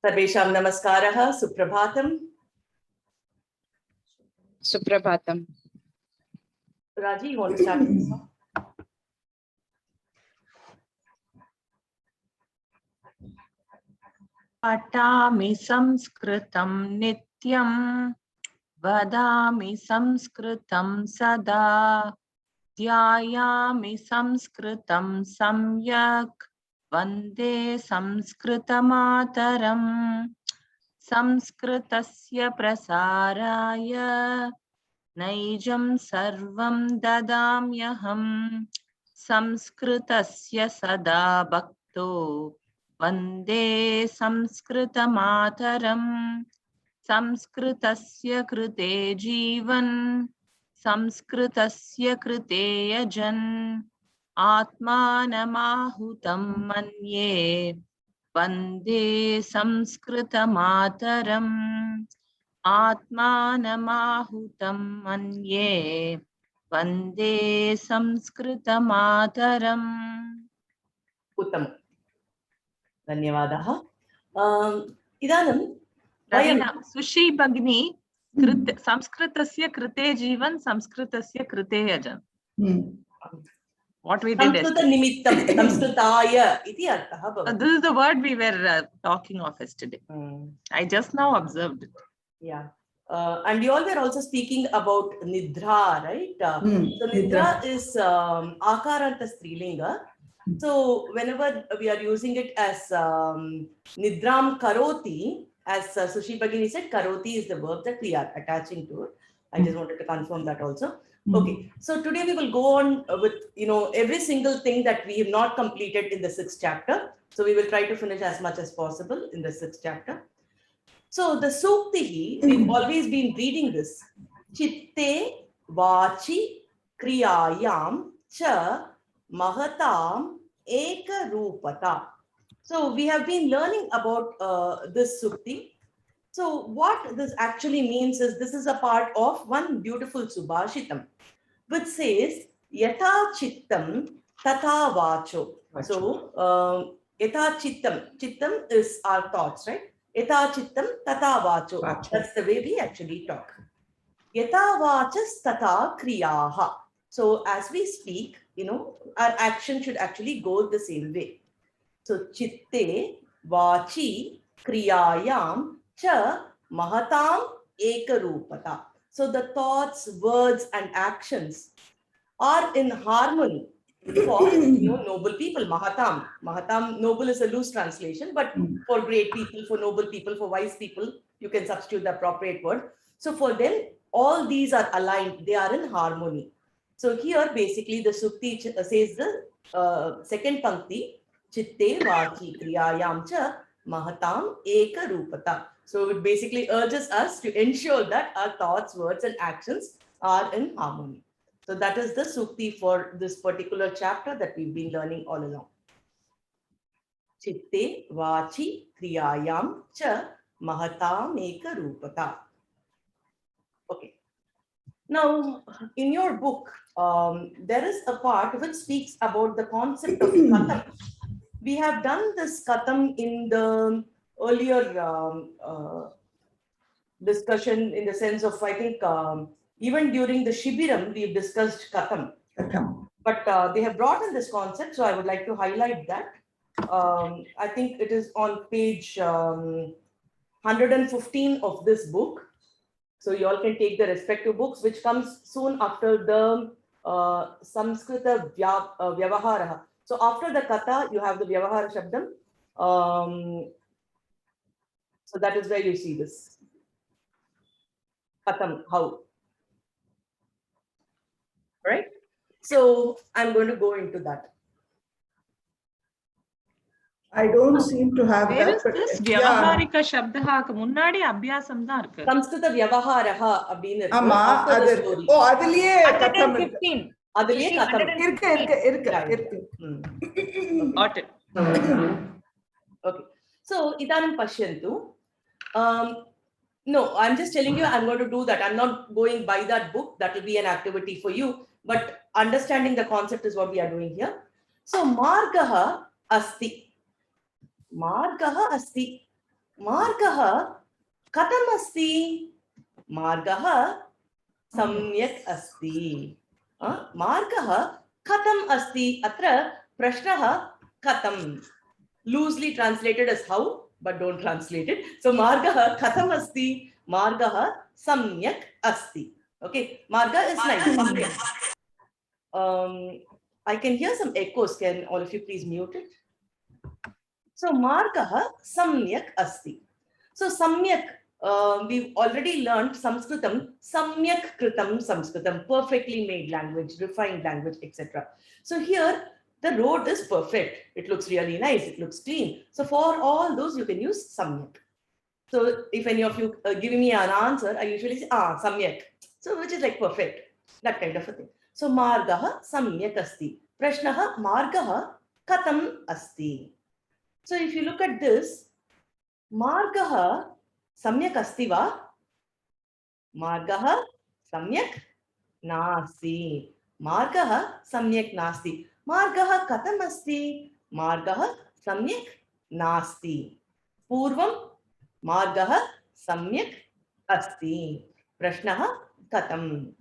सर्वेषां नमस्कारः, सुप्रभातम्. सुप्रभातम्. Raji, you want to start this one? पठामि संस्कृतं नित्यं वदामि संस्कृतं सदा ध्यायामि संस्कृतं सम्यक् वन्दे संस्कृतमातरम् संस्कृतस्य प्रसाराय नैजं सर्वं ददाम्यहं संस्कृतस्य सदा भक्तो वन्दे संस्कृतमातरम् संस्कृतस्य कृते जीवन् संस्कृतस्य कृते यजन् आत्मानमाहुतं मन्ये वन्दे संस्कृतमातरम् आत्मानमाहुतं मन्ये वन्दे संस्कृतमातरम्. उत्तमम्. धन्यवादः. इदानीं सुशी भगिनी संस्कृतस्य कृते जीवन संस्कृतस्य कृते यजन्. What we did संस्कृतनिमित्तं संस्कृताय इति अर्थः भवति. This is the word we were talking of yesterday. I just now observed it. Yeah. And you all were also speaking about nidra, right? So nidra is akaranta strilinga. So whenever we are using it as nidram karoti, as Sushi Bhagini said, karoti is the verb that we are attaching to it. I just wanted to confirm that also. Okay, so today we will go on with every single thing that we have not completed in the 6th chapter. So we will try to finish as much as possible in the 6th chapter. So the Sukti, we've always been reading this. Chitte vachi kriyayam cha mahatam eka rupata. So we have been learning about this Sukti. So what this actually means is this is a part of one beautiful Subhashitam, which says Yatha Chittam Tata Vacho. So Yatha Chittam, Chittam is our thoughts, right? Yatha Chittam Tata Vacho. That's the way we actually talk. Yatha Vachas Tata Kriyaha. So as we speak, our action should actually go the same way. So Chitte Vachi Kriyayam cha mahatam ekarupata. So the thoughts, words, and actions are in harmony for noble people. Mahatam. Mahatam, noble is a loose translation, but for great people, for noble people, for wise people, you can substitute the appropriate word. So for them, all these are aligned, they are in harmony. So here basically the Sukti says the second pankti, Chitte Vachi Kriyayam cha Mahatam Eka Rupata. So it basically urges us to ensure that our thoughts, words, and actions are in harmony. So that is the Sukti for this particular chapter that we've been learning all along. Chitte Vachi Kriyayam cha Mahatam Eka Rupata. Okay. Now, in your book, there is a part which speaks about the concept of katham. We have done this katham in the earlier discussion, in the sense of, I think, even during the Shibiram, we've discussed katham. But they have brought in this concept, so I would like to highlight that. I think it is on page 115 of this book. So you all can take the respective books, which comes soon after the Samskrita Vyavahara. So after the Katha, you have the Vyavahara Shabdam. So that is where you see this. Katham, how. Right? So I'm going to go into that. I don't seem to have Where that. is this Vyavaharika Shabdaha? Munnadi Abhyasam da irukku. Samskrita Vyavaharaha abdinu irukku. Ama, After the story. oh, adliye katham 115. Adliye katham. Irukku. Got it. Okay. So, idanam pashyantu. No, I'm just telling you, I'm going to do that. I'm not going by that book. That will be an activity for you. But understanding the concept is what we are doing here. So, margaha asti. Margaha asti. मार्गः कथम् अस्ति? मार्गः सम्यक् अस्ति. मार्गः कथम् अस्ति? अत्र प्रश्नः कथम्. Loosely translated as how, but don't translate it. So margah katham asti, margah samyak asti. Okay, marga is nice. I can hear some echoes. Can all of you please mute it? So margah samyak asti. So samyak, we've already learned Sanskritam, samyak kritam Sanskritam, perfectly made language, refined language, etc. So here, the road is perfect. It looks really nice. It looks clean. So for all those, you can use samyak. So if any of you giving me an answer, I usually say, samyak. So which is like perfect. That kind of a thing. So margah samyak asti. Prashnaha margah katham asti. So if you look at this, margah samyak asti va? Margah samyak nasti. Margah samyak nasti. मार्गः कथम् अस्ति? मार्गः सम्यक् नास्ति. पूर्वं मार्गः सम्यक् अस्ति. प्रश्नः कथम्?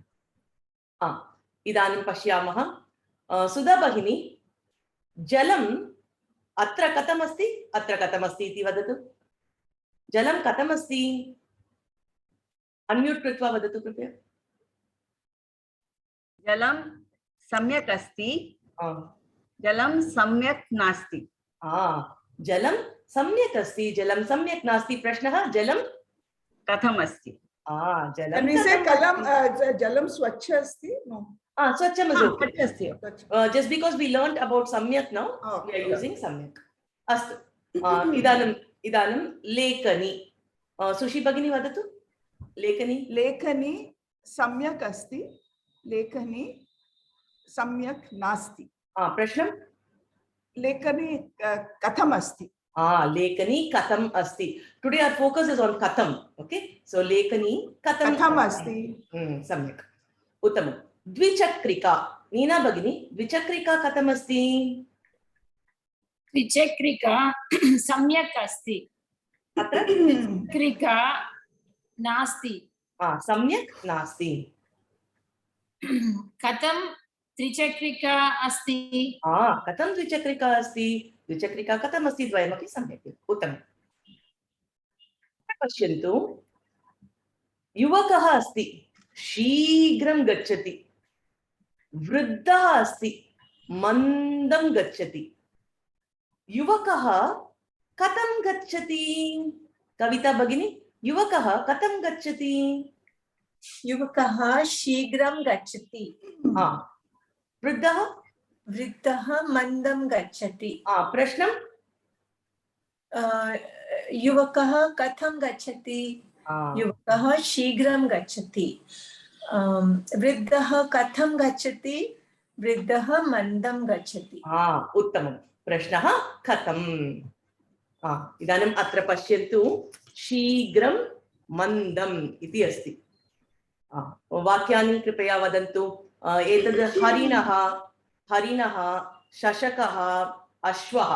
इदानीं पश्यामः. सुधा भगिनी, जलम् अत्र कथम् अस्ति? अत्र कथम् अस्ति इति वदतु. जलं कथम् अस्ति? अन्म्यूट् कृत्वा वदतु कृपया. जलं सम्यक् अस्ति. जलं सम्यक् नास्ति. जलं सम्यक् अस्ति, जलं सम्यक् नास्ति. प्रश्नः जलं कथम् अस्ति? जलं स्वच्छ अस्ति? स्वच्छम् अस्ति. Just because we learned about samyak now, we are using samyak. अस्तु. इदानीं लेखनी. सुशी भगिनी वदतु. लेखनी सम्यक् अस्ति. लेखनी सम्यक् नास्ति. प्रश्नं? लेखनी कथम् अस्ति? लेखनी कथम् अस्ति. Today our focus is on katham. Okay, so लेखनी कथम् अस्ति. सम्यक्. उत्तमं. द्विचक्रिका. नीना भगिनी, द्विचक्रिका कथम् अस्ति? द्विचक्रिका सम्यक् अस्ति. अत्र द्विचक्रिका नास्ति. सम्यक् नास्ति. कथं त्रिचक्रिका अस्ति? कथं द्विचक्रिका अस्ति? द्विचक्रिका कथम् अस्ति? द्वयमपि सम्यक्. उत्तमम्. पश्यन्तु, युवकः अस्ति, शीघ्रं गच्छति. वृद्धः अस्ति, मन्दं गच्छति. युवकः कथं गच्छति? कविता भगिनी, युवकः कथं गच्छति? युवकः शीघ्रं गच्छति. वृद्धः मन्दं गच्छति. प्रश्नं? युवकः कथं गच्छति? युवकः शीघ्रं गच्छति. वृद्धः कथं गच्छति? वृद्धः मन्दं गच्छति. उत्तमं. प्रश्नः कथम्? इदानीम् अत्र पश्यन्तु, शीघ्रं मन्दम् इति अस्ति. वाक्यानि कृपया वदन्तु. एतद् हरिणः, शशकः, अश्वः.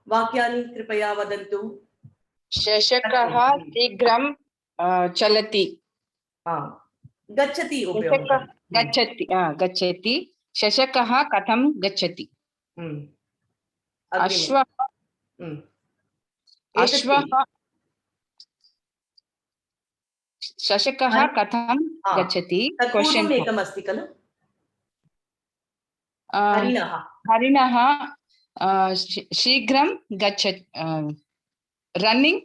वाक्यानि कृपया वदन्तु. शशकः शीघ्रं चलति. गच्छति. गच्छति. शशकः कथं गच्छति? अश्वः शशकः कथं गच्छति? एकम् अस्ति खलु. हरिणः शीघ्रं गच्छति. रन्निंग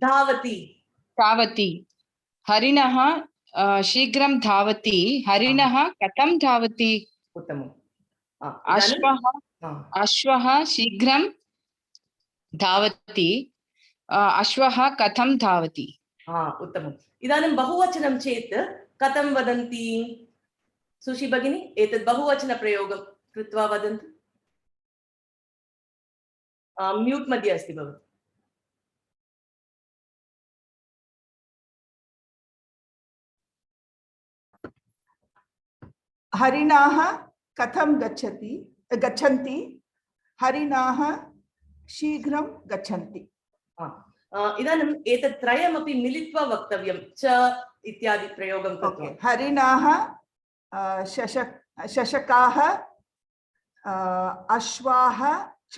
धावति. हरिणः शीघ्रं धावति. हरिणः कथं धावति? उत्तमम्. अश्वः शीघ्रं धावति. अश्वः कथं धावति? उत्तमम्. इदानीं बहुवचनं चेत् कथं वदन्ति? सुशी भगिनी, एतत् बहुवचनप्रयोगं कृत्वा वदन्तु. म्यूट् मध्ये अस्ति भवती. हरिणाः कथं गच्छन्ति? हरिणाः शीघ्रं गच्छन्ति. इदानीम् एतत् त्रयमपि मिलित्वा वक्तव्यं च इत्यादि प्रयोगं कृत्वा। हरिणाः शशकाः अश्वाः च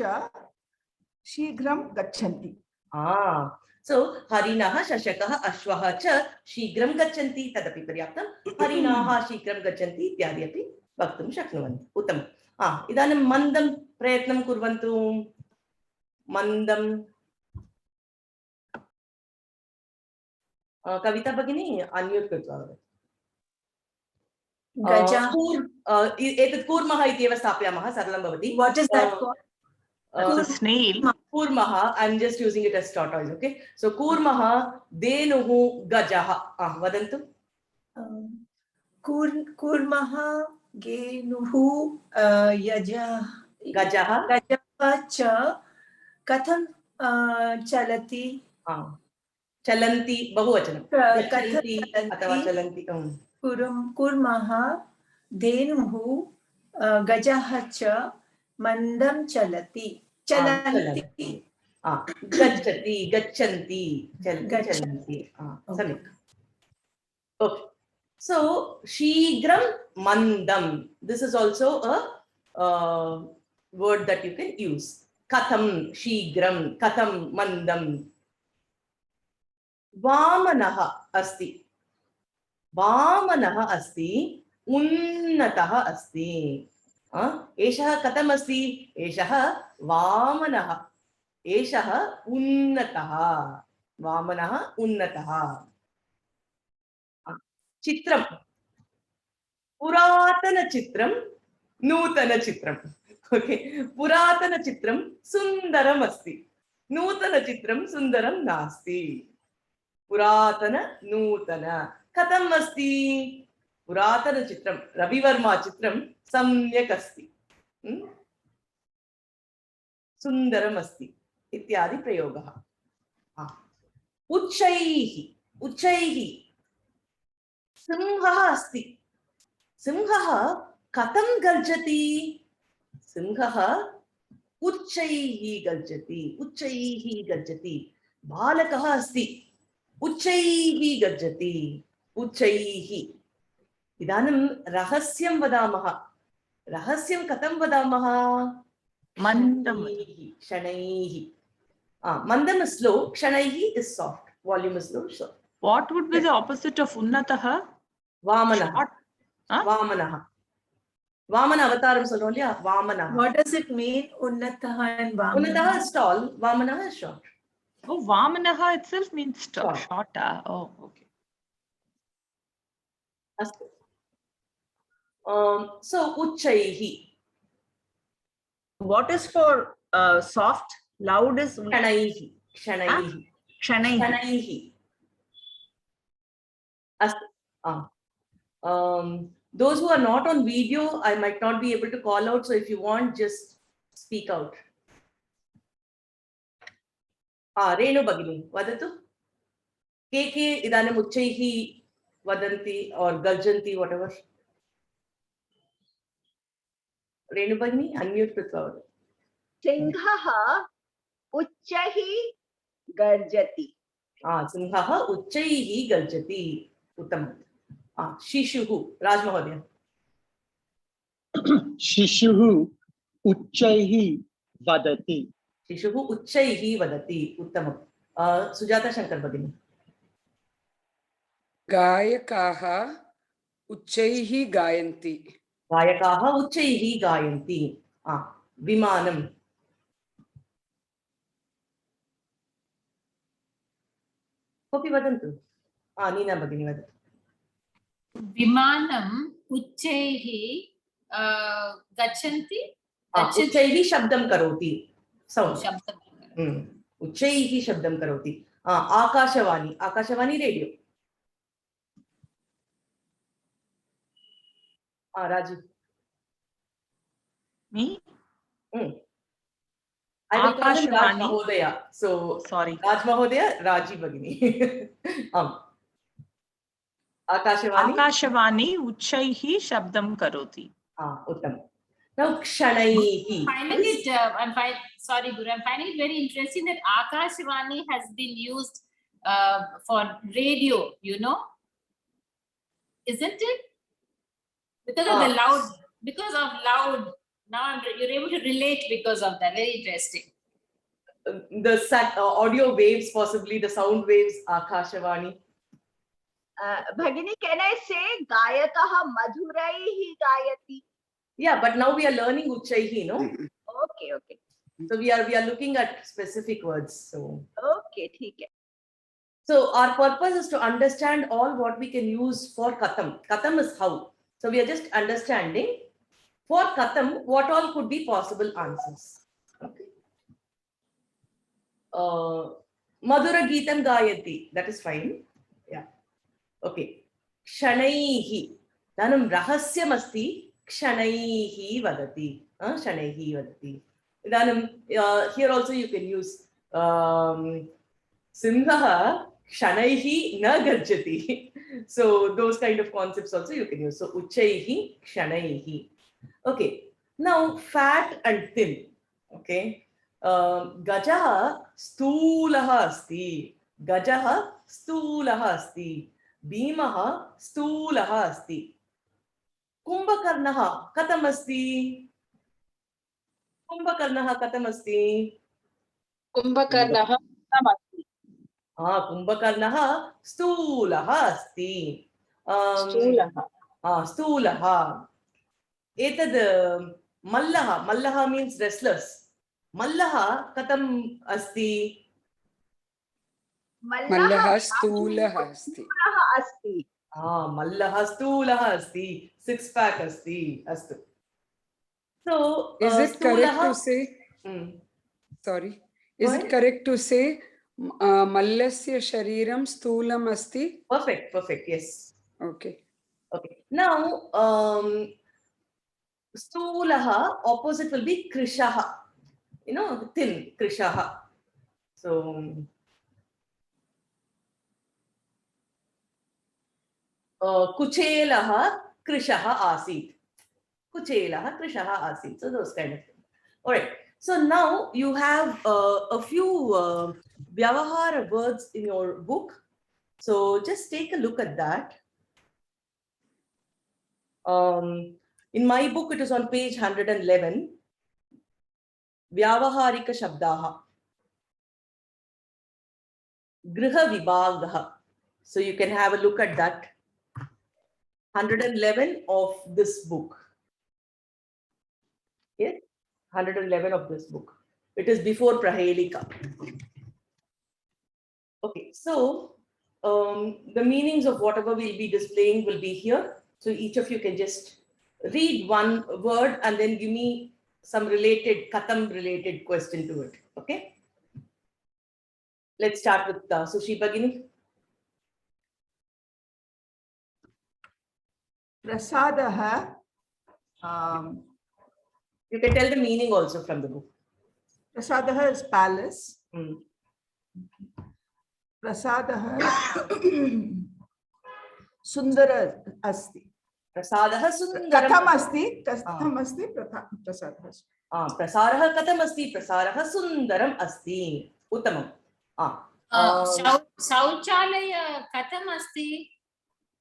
शीघ्रं गच्छन्ति। सो हरिणः शशकः अश्वः च शीघ्रं गच्छन्ति तदपि पर्याप्तं। हरिणाः शीघ्रं गच्छन्ति इत्यादि अपि वक्तुं शक्नुवन्ति। उत्तमम्। इदानीं मन्दं प्रयत्नं कुर्वन्तु। मन्दं कविता भगिनी अन्म्यूट् कृत्वा एतत् कूर्मः इत्येव स्थापयामः, सरलं भवति। What is that called? Snail. कूर्मः, I'm just using it as tortoise, okay? So कूर्मः, धेनुः, गजः। वदन्तु। कूर्मः, धेनुः, गजः च कथं चलति? चलन्ति बहुवचनं। गच्छन्ति अथवा चलन्ति। कूर्मः, धेनुः, गजः च मन्दं चलति। गच्छति, गच्छन्ति, चलन्ति। सम्यक्। Okay. So शीघ्रं mandam. This is also a word that you can use. Katham शीघ्रं, katham mandam. वामनः अस्ति, वामनः अस्ति, उन्नतः अस्ति। एषः कथम् अस्ति? एषः वामनः, एषः उन्नतः। वामनः उन्नतः। चित्रं, पुरातनचित्रं, नूतनचित्रम्। ओके, पुरातनचित्रं सुन्दरम् अस्ति, नूतनचित्रं सुन्दरं नास्ति। पुरातन नूतन कथम् अस्ति? पुरातनचित्रं रविवर्मा चित्रं सम्यक् अस्ति, सुन्दरम् अस्ति इत्यादि प्रयोगः। उच्चैः, उच्चैः सिंहः अस्ति, सिंहः कथं गर्जति? सिंहः उच्चैः गर्जति, उच्चैः गर्जति। बालकः अस्ति, उच्चैः गर्जति, उच्चैः। इदानीं रहस्यं वदामः। रहस्यं कथं वदामः? Mandam. शनैः। Mandam is slow, Kshanaih is soft. Volume is low, short. What would be the opposite of Unnatah? Vamanaha. Vamanaha. Vamana avataram solrom illaya, Vamanaha. What does it mean, Unnataha and Vamanaha? Unnataha is tall, Vamanaha is short. Oh, Vamanaha itself means Short. shorter. Oh, okay. Astu. So, Uchchaihi. What is for soft? Loud is Kshanaih. Kshanaih. Kshanai. Kshanaih. Astu. Those who are not on video, I might not be able to call out. So if you want, just speak out. Renu Bagini, vadatu. Ke idane uccaihi vadanti or garjanti, whatever. Renu Bagini, unmute Prithva. Singhaha uccaihi garjati. Singhaha uccaihi garjati. Uttam. Shishuhu, Raj Mahodaya. Shishuhu uccaihi vadati. Shishuhu uccaihi vadati. Uttamam. Sujata Shankar Bagini. गायकाः उच्चैः गायन्ति। गायकाः उच्चैः गायन्ति। विमानम्। कोऽपि वदन्तु। नीना भगिनी वदतु। विमानम् उच्चैः गच्छन्ति। उच्चैः शब्दं करोति। शब्दं उच्चैः शब्दं करोति। Akashvani, Akashvani radio. Raji. Me? I will call him Raj Mahodaya. So, sorry. Raj Mahodaya, Raji Bagini. Akashvani. Akashvani Uchchaihi Shabdam Karoti. Uttam. Now kshanaihi. Finding it, sorry, Guru, I'm finding it very interesting that Akashvani has been used for radio, you know, isn't it? Because of the loud, because of loud. Now you're able to relate because of that. Very interesting. The audio waves, possibly the sound waves, Akashvani. Bhagini, can I say Gayakaha Madhuraihi Gayati? Yeah, but now we are learning Uchaihi, no? Okay, okay. So we are looking at specific words. So Okay, theek hai. So our purpose is to understand all what we can use for Katham. Katham is how. So we are just understanding for Katham what all could be possible answers. Okay. Madhura Geetam Gayati. That is fine. Yeah. Okay. Kshanaihi. Dhanam rahasyam asti. Kshanaihi vadati. Kshanaihi vadati. Dhanam, here also you can use Sindhaha Kshanaihi na garjati. So those kind of concepts also you can use. So Uchaihi, Kshanaihi. Okay. Now fat and thin. Okay. Gajaha stulaha asti. Gajaha stulaha asti. Bhimaha stulaha asti. Kumbhakarnaha katam asti. Kumbhakarnaha katam asti. Kumbhakarnaha katamasti. Kumbhakarnaha stulaha asti. Stulaha. Stulaha. Etad mallaha. Mallaha means wrestlers. Mallaha katam asti. Mallaha stulaha asti. Asti. Mallaha stulaha asti. Six pack asti. Astu. So Is it correct to say? Sorry. Is ahead. it correct to say Mallasya Shariram Sthulam Asti? Perfect, perfect. Yes. Okay. Okay. Now, stulaha opposite will be krishaha. You know, thin krishaha. So, kuchelaha krishaha asit. Kuchelaha krishaha asit. So those kind of things. All right. So now you have a few Vyavahara words in your book. So just take a look at that. In my book, it is on page 111. Vyavaharika Shabdaha. Griha Vibhagaha. So you can have a look at that. 111 of this book. Yes, 111 of this book. It is before Prahelika. Okay, so the meanings of whatever we'll be displaying will be here. So each of you can just read one word and then give me some related, Katham related question to it. Okay. Let's start with Sushi Bhagini. Prasadaha. You can tell the meaning also from the book. Prasadaha is palace. Prasadaha Sundara asti. Prasadaha Sundaram. Katham asti. Katham asti. Prasadaha. Prasaraha katham asti. Prasaraha Sundaram asti. Uttamam. Shauchalaya katham asti.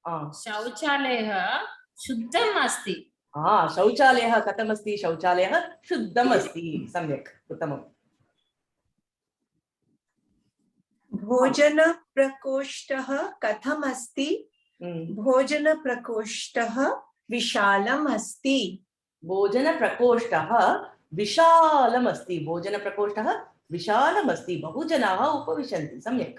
Shauchalaya shuddham asti. Shauchaleha katham asti. Shauchaleha shuddham asti. Samyak. Uttamam. Bhojana prakoshtah katham asti. Bhojana prakoshtah vishalam asti. Bhojana prakoshtah vishalam asti. Bhojana prakoshtah vishalam asti. Bahujanaha upavishanti. Samyak.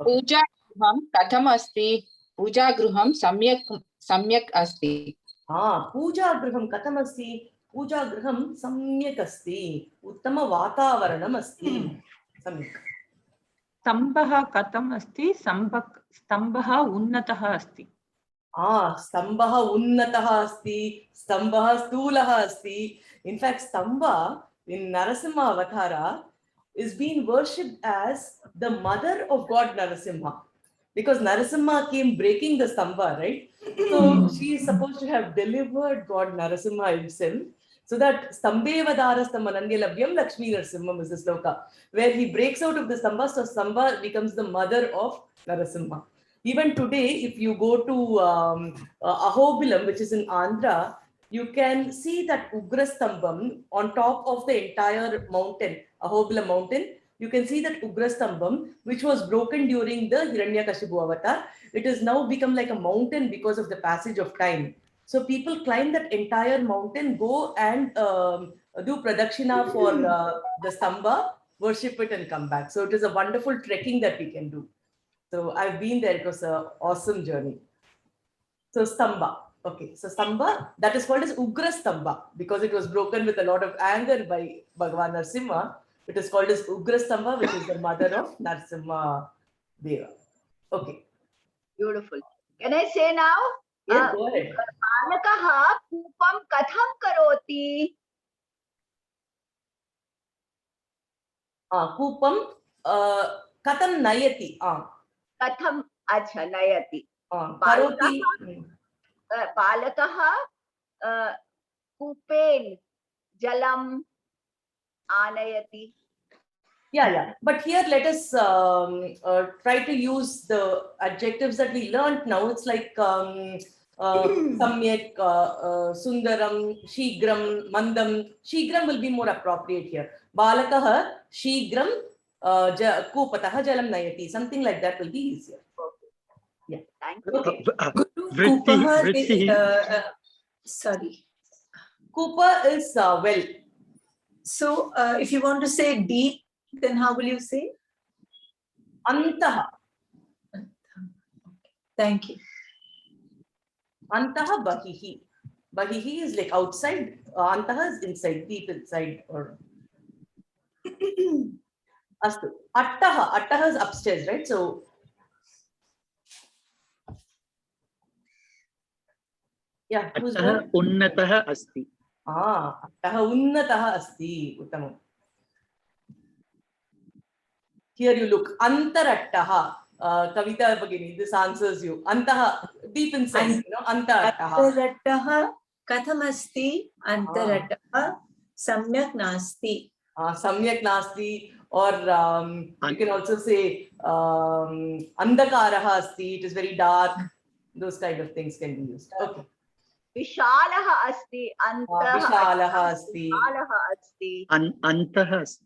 Puja gruham katham asti. Puja gruham samyak asti. Puja gruham katham asti. Puja gruham samyak asti. Uttama vatavaranam asti. Samyak. Stambah katham asti. Stambah unnatah asti. Stambah unnatah asti. Stambah stulaha asti. In fact, Stamba in Narasimha Avatara is being worshipped as the mother of God Narasimha. Because Narasimha came breaking the Stamba, right? So she is supposed to have delivered God Narasimha himself. So that Stambevadharastam Ananyalabhyam Lakshmi Narasimham is the sloka, where he breaks out of the Stamba, so Stamba becomes the mother of Narasimha. Even today, if you go to Ahobilam, which is in Andhra, you can see that Ugra Stambam on top of the entire mountain, Ahobilam mountain. You can see that Ugra Stambam, which was broken during the Hiranyakashipu avatar. It has now become like a mountain because of the passage of time. So people climb that entire mountain, go and do pradakshina for the Stamba, worship it and come back. So it is a wonderful trekking that we can do. So I've been there. It was an awesome journey. So Stamba. Okay, so Stamba, that is called as Ugra Stamba because it was broken with a lot of anger by Bhagavan Narasimha. It is called as Ugra Stamba, which is the mother of Narasimha Deva. Okay. Beautiful. Can I say now? Yes, go ahead. Balakaha Kupam Katham Karoti. Kupam Katham Nayati. Katham Acha Nayati. Karoti. Balakaha Kupen Jalam Anayati. Yeah. But here let us try to use the adjectives that we learned now. It's like Samyak, Sundaram, Shigram, Mandam. Shigram will be more appropriate here. Balakaha, Shigram, Kupataha Jalam Nayati. Something like that will be easier. Yeah. Thank you. Kupaha, sorry. Kupa is well. So if you want to say deep, then how will you say? Antaha. Thank you. Antaha Bahihi. Bahihi is like outside. Antaha is inside, deep inside. Or Astu. Attaha. Attaha is upstairs, right? So yeah. Who's Attaha unnataha asti. Attaha unnataha asti. Uttamam. Here you look. Antarattaha. Kavita Bhagini, this answers you. Antaha, deep inside, Antarattaha. Antarattaha katham asti, antarattaha samyak nasti. Samyak nasti, or you can also say andakaraha asti, it is very dark. Those kind of things can be used. Okay. Vishalaha asti. Vishalaha asti. Vishalaha asti. Antaha asti.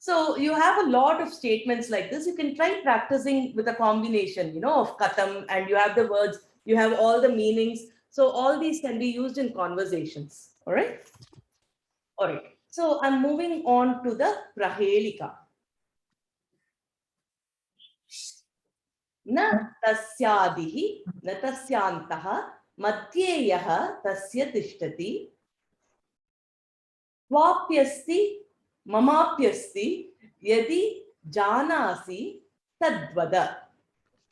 So you have a lot of statements like this. You can try practicing with a combination, of katham, and you have the words, you have all the meanings. So all these can be used in conversations. All right. All right. So I'm moving on to the Prahelika. Na tasyadihi, na tasyantaha, madhyeyaha tasya tishtati, Vapyasti, Mamapyasti, Yadi Janasi Tadvada.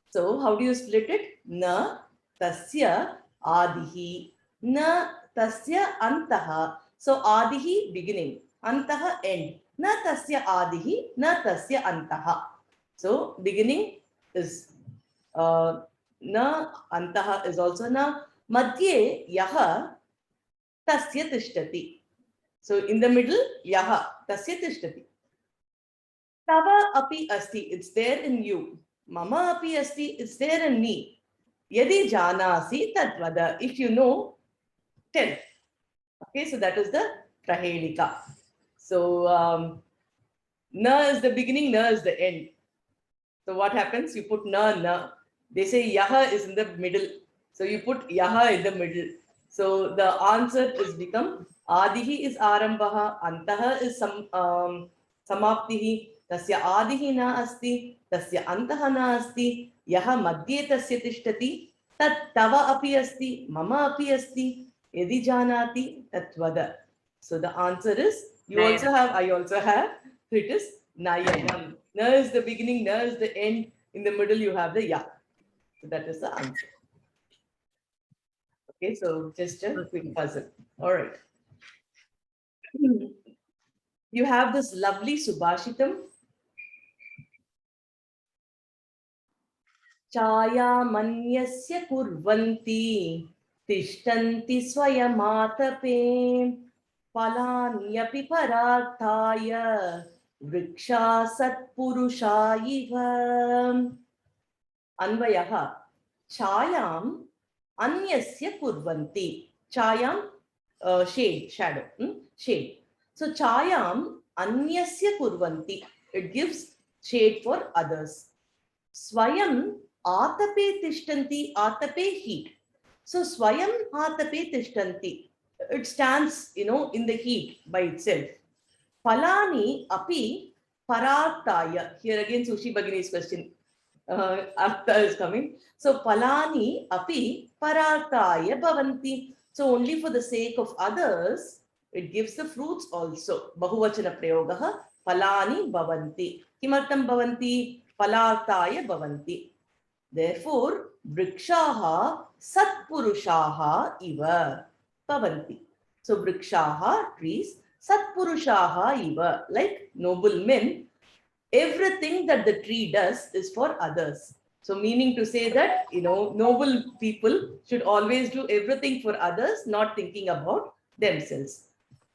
So, how do you split it? Na Tasya Adihi, Na Tasya Antaha. So, Adihi beginning, Antaha end. Na Tasya Adihi, Na Tasya Antaha. So, beginning is Na, Antaha is also Na. Madhye Yaha Tasya Tishtati. So in the middle, yaha, tasya tishtati. Tava api asti, it's there in you. Mama api asti, it's there in me. Yadi janasi tatvada, if you know, tell. Okay, so that is the Prahelika. So na is the beginning, na is the end. So what happens? You put na. They say yaha is in the middle. So you put yaha in the middle. So the answer is become Adihi is Arambaha, Antaha is Samaptihi, Tasya Adihi na asti, Tasya Antaha na asti, Yaha Madhye Tasya Tishtati, Tat Tava api asti, Mama api asti, Yadi Janati, Tatvada. So the answer is, I also have, it is Nayanam. Na is the beginning, na is the end, in the middle you have the Ya. So that is the answer. Okay, so just a quick puzzle. All right. You have this lovely Subhashitam. Chaya manyasya kurvanti tishtanti swayamatape Palanyyapi pararthaya vriksha satpurusha iva. Anvayaha. Chayam anyasya kurvanti. Chayam, shade, shadow, shade. So chayam anyasya kurvanti. It gives shade for others. Swayam atape tishtanti. Atape, heat. So swayam atape tishtanti. It stands, in the heat by itself. Palani api parataya. Here again, Sushi Bhagini's question. Artha is coming. So palani api parataya bhavanti. So only for the sake of others, it gives the fruits also. Bahuvachana prayogaha palani bhavanti. Kimartam bhavanti? Palataya bhavanti. Therefore, vrikshaha satpurushaha iva bhavanti. So vrikshaha, trees, satpurushaha iva, like noble men. Everything that the tree does is for others. So meaning to say that, noble people should always do everything for others, not thinking about themselves.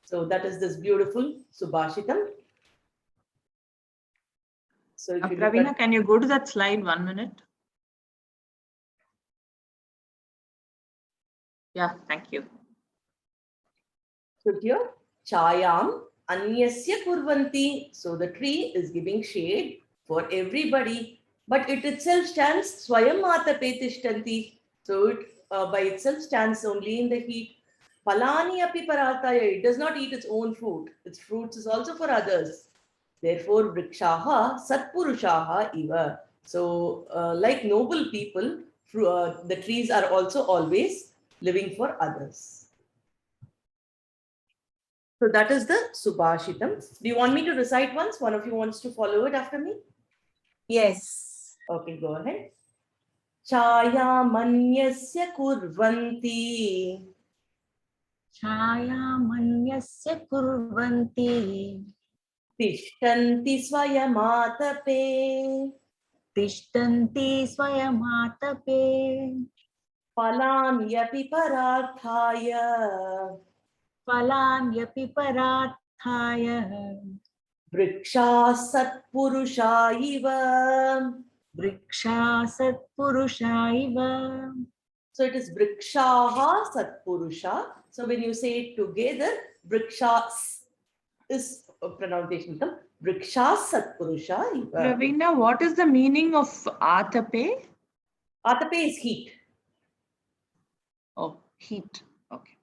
So that is this beautiful Subhashitam. So if you look Pravina, at, can you go to that slide 1 minute? Yeah, thank you. so here, Chayam Anyasya Kurvanti. So the tree is giving shade for everybody, but it itself stands Swayam Atape Tishtanti. So it by itself stands only in the heat. Palani api parataya. It does not eat its own fruit. Its fruits is also for others. Therefore, vrikshaha satpurushaha iva. So, like noble people, the trees are also always living for others. So that is the Subhashitam. Do you want me to recite once? One of you wants to follow it after me? Yes. Okay, go ahead. Chaya manyasya kurvanti. Chaya manyasya kurvanti. Tishtanti swayamatape. Tishtanti swayamatape. Palamyapi pararthaya. Palamyapi parathaya. Vriksha satpurusha iva. Vriksha satpurusha iva. So it is vrikshaha satpurusha. So when you say it together, vriksha is a pronunciation term. Vriksha satpurusha iva. Pravina, what is the meaning of atape? Atape is heat. Oh, heat. Okay.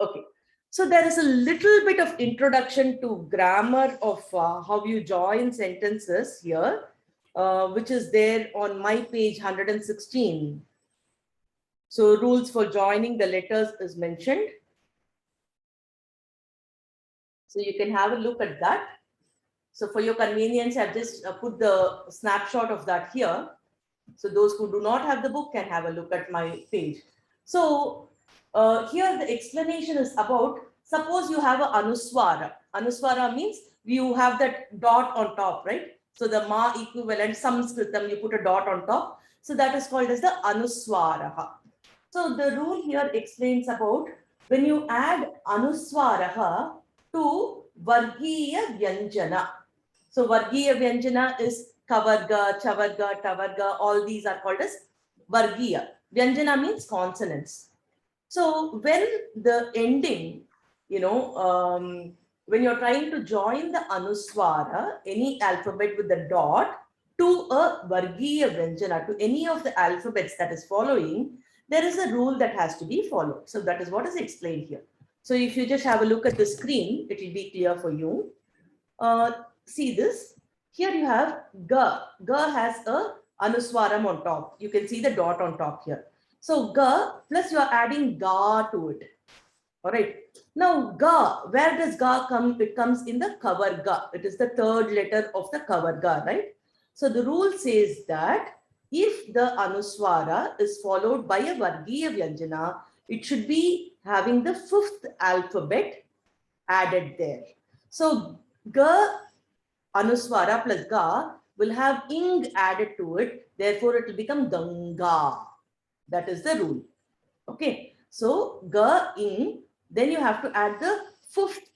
Okay. So there is a little bit of introduction to grammar of how you join sentences here, which is there on my page 116. So rules for joining the letters is mentioned. So you can have a look at that. So for your convenience, I've just put the snapshot of that here. So those who do not have the book can have a look at my page. So here the explanation is about, suppose you have a anuswara. Anuswara means you have that dot on top, right? So the ma equivalent, Sanskritam, you put a dot on top. So that is called as the anuswara. So the rule here explains about when you add anuswara to Vargiya Vyanjana. So Vargiya Vyanjana is Kavarga, Chavarga, Tavarga, all these are called as Vargiya. Vyanjana means consonants. So when the ending, when you're trying to join the Anuswara, any alphabet with the dot, to a Vargiya Vyanjana, to any of the alphabets that is following, there is a rule that has to be followed. So that is what is explained here. So if you just have a look at the screen, it will be clear for you. See this. Here you have Ga. Ga has a Anuswaram on top. You can see the dot on top here. So Ga plus you are adding Ga to it. All right. Now Ga, where does Ga come? It comes in the Kavarga. It is the third letter of the Kavarga, right? So the rule says that if the Anuswara is followed by a Vargiya Vyanjana, it should be having the fifth alphabet added there. So Ga Anuswara plus Ga will have ing added to it. Therefore, it will become Ganga. That is the rule. Okay. So Ga ing then you have to add the fifth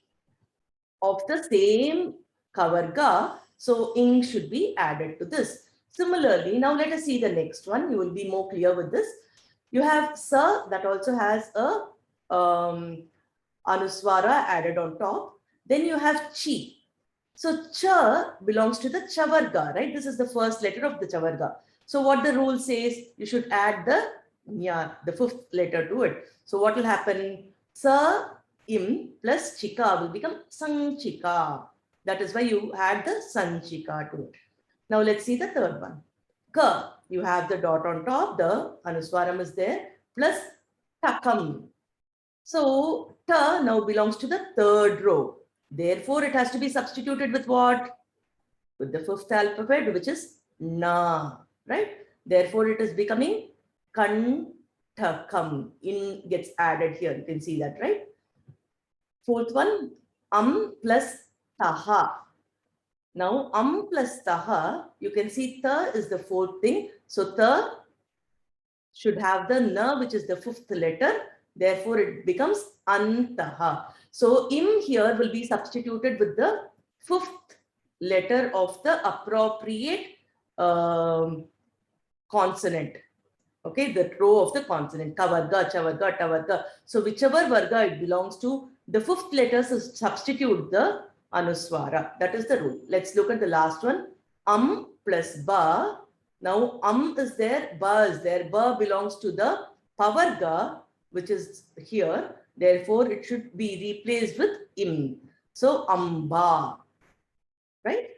of the same kavarga. So ing should be added to this. Similarly, now let us see the next one. You will be more clear with this. You have sa, that also has a anuswara added on top. Then you have chi. So cha belongs to the chavarga, right? This is the first letter of the chavarga. So what the rule says, you should add the nya, the fifth letter to it. So what will happen? Sa im plus chika will become sanchika. That is why you add the sanchika to it. Now let's see the third one. Ka, you have the dot on top, the anuswaram is there, plus takam. So ta now belongs to the third row. Therefore, it has to be substituted with what? With the fifth alphabet, which is na, right? Therefore, it is becoming kantakam. In gets added here. You can see that, right? Fourth one, plus taha. Now, plus taha, you can see ta is the fourth thing. So ta should have the na, which is the fifth letter. Therefore, it becomes antaha. So im here will be substituted with the fifth letter of the appropriate consonant. Okay, the row of the consonant. Kavarga, chavarga, tavarga. So whichever varga it belongs to, the fifth letter substitute the anuswara. That is the rule. Let's look at the last one. Plus ba. Now is there, ba is there. Ba belongs to the pavarga, which is here. Therefore, it should be replaced with im. So amba, right?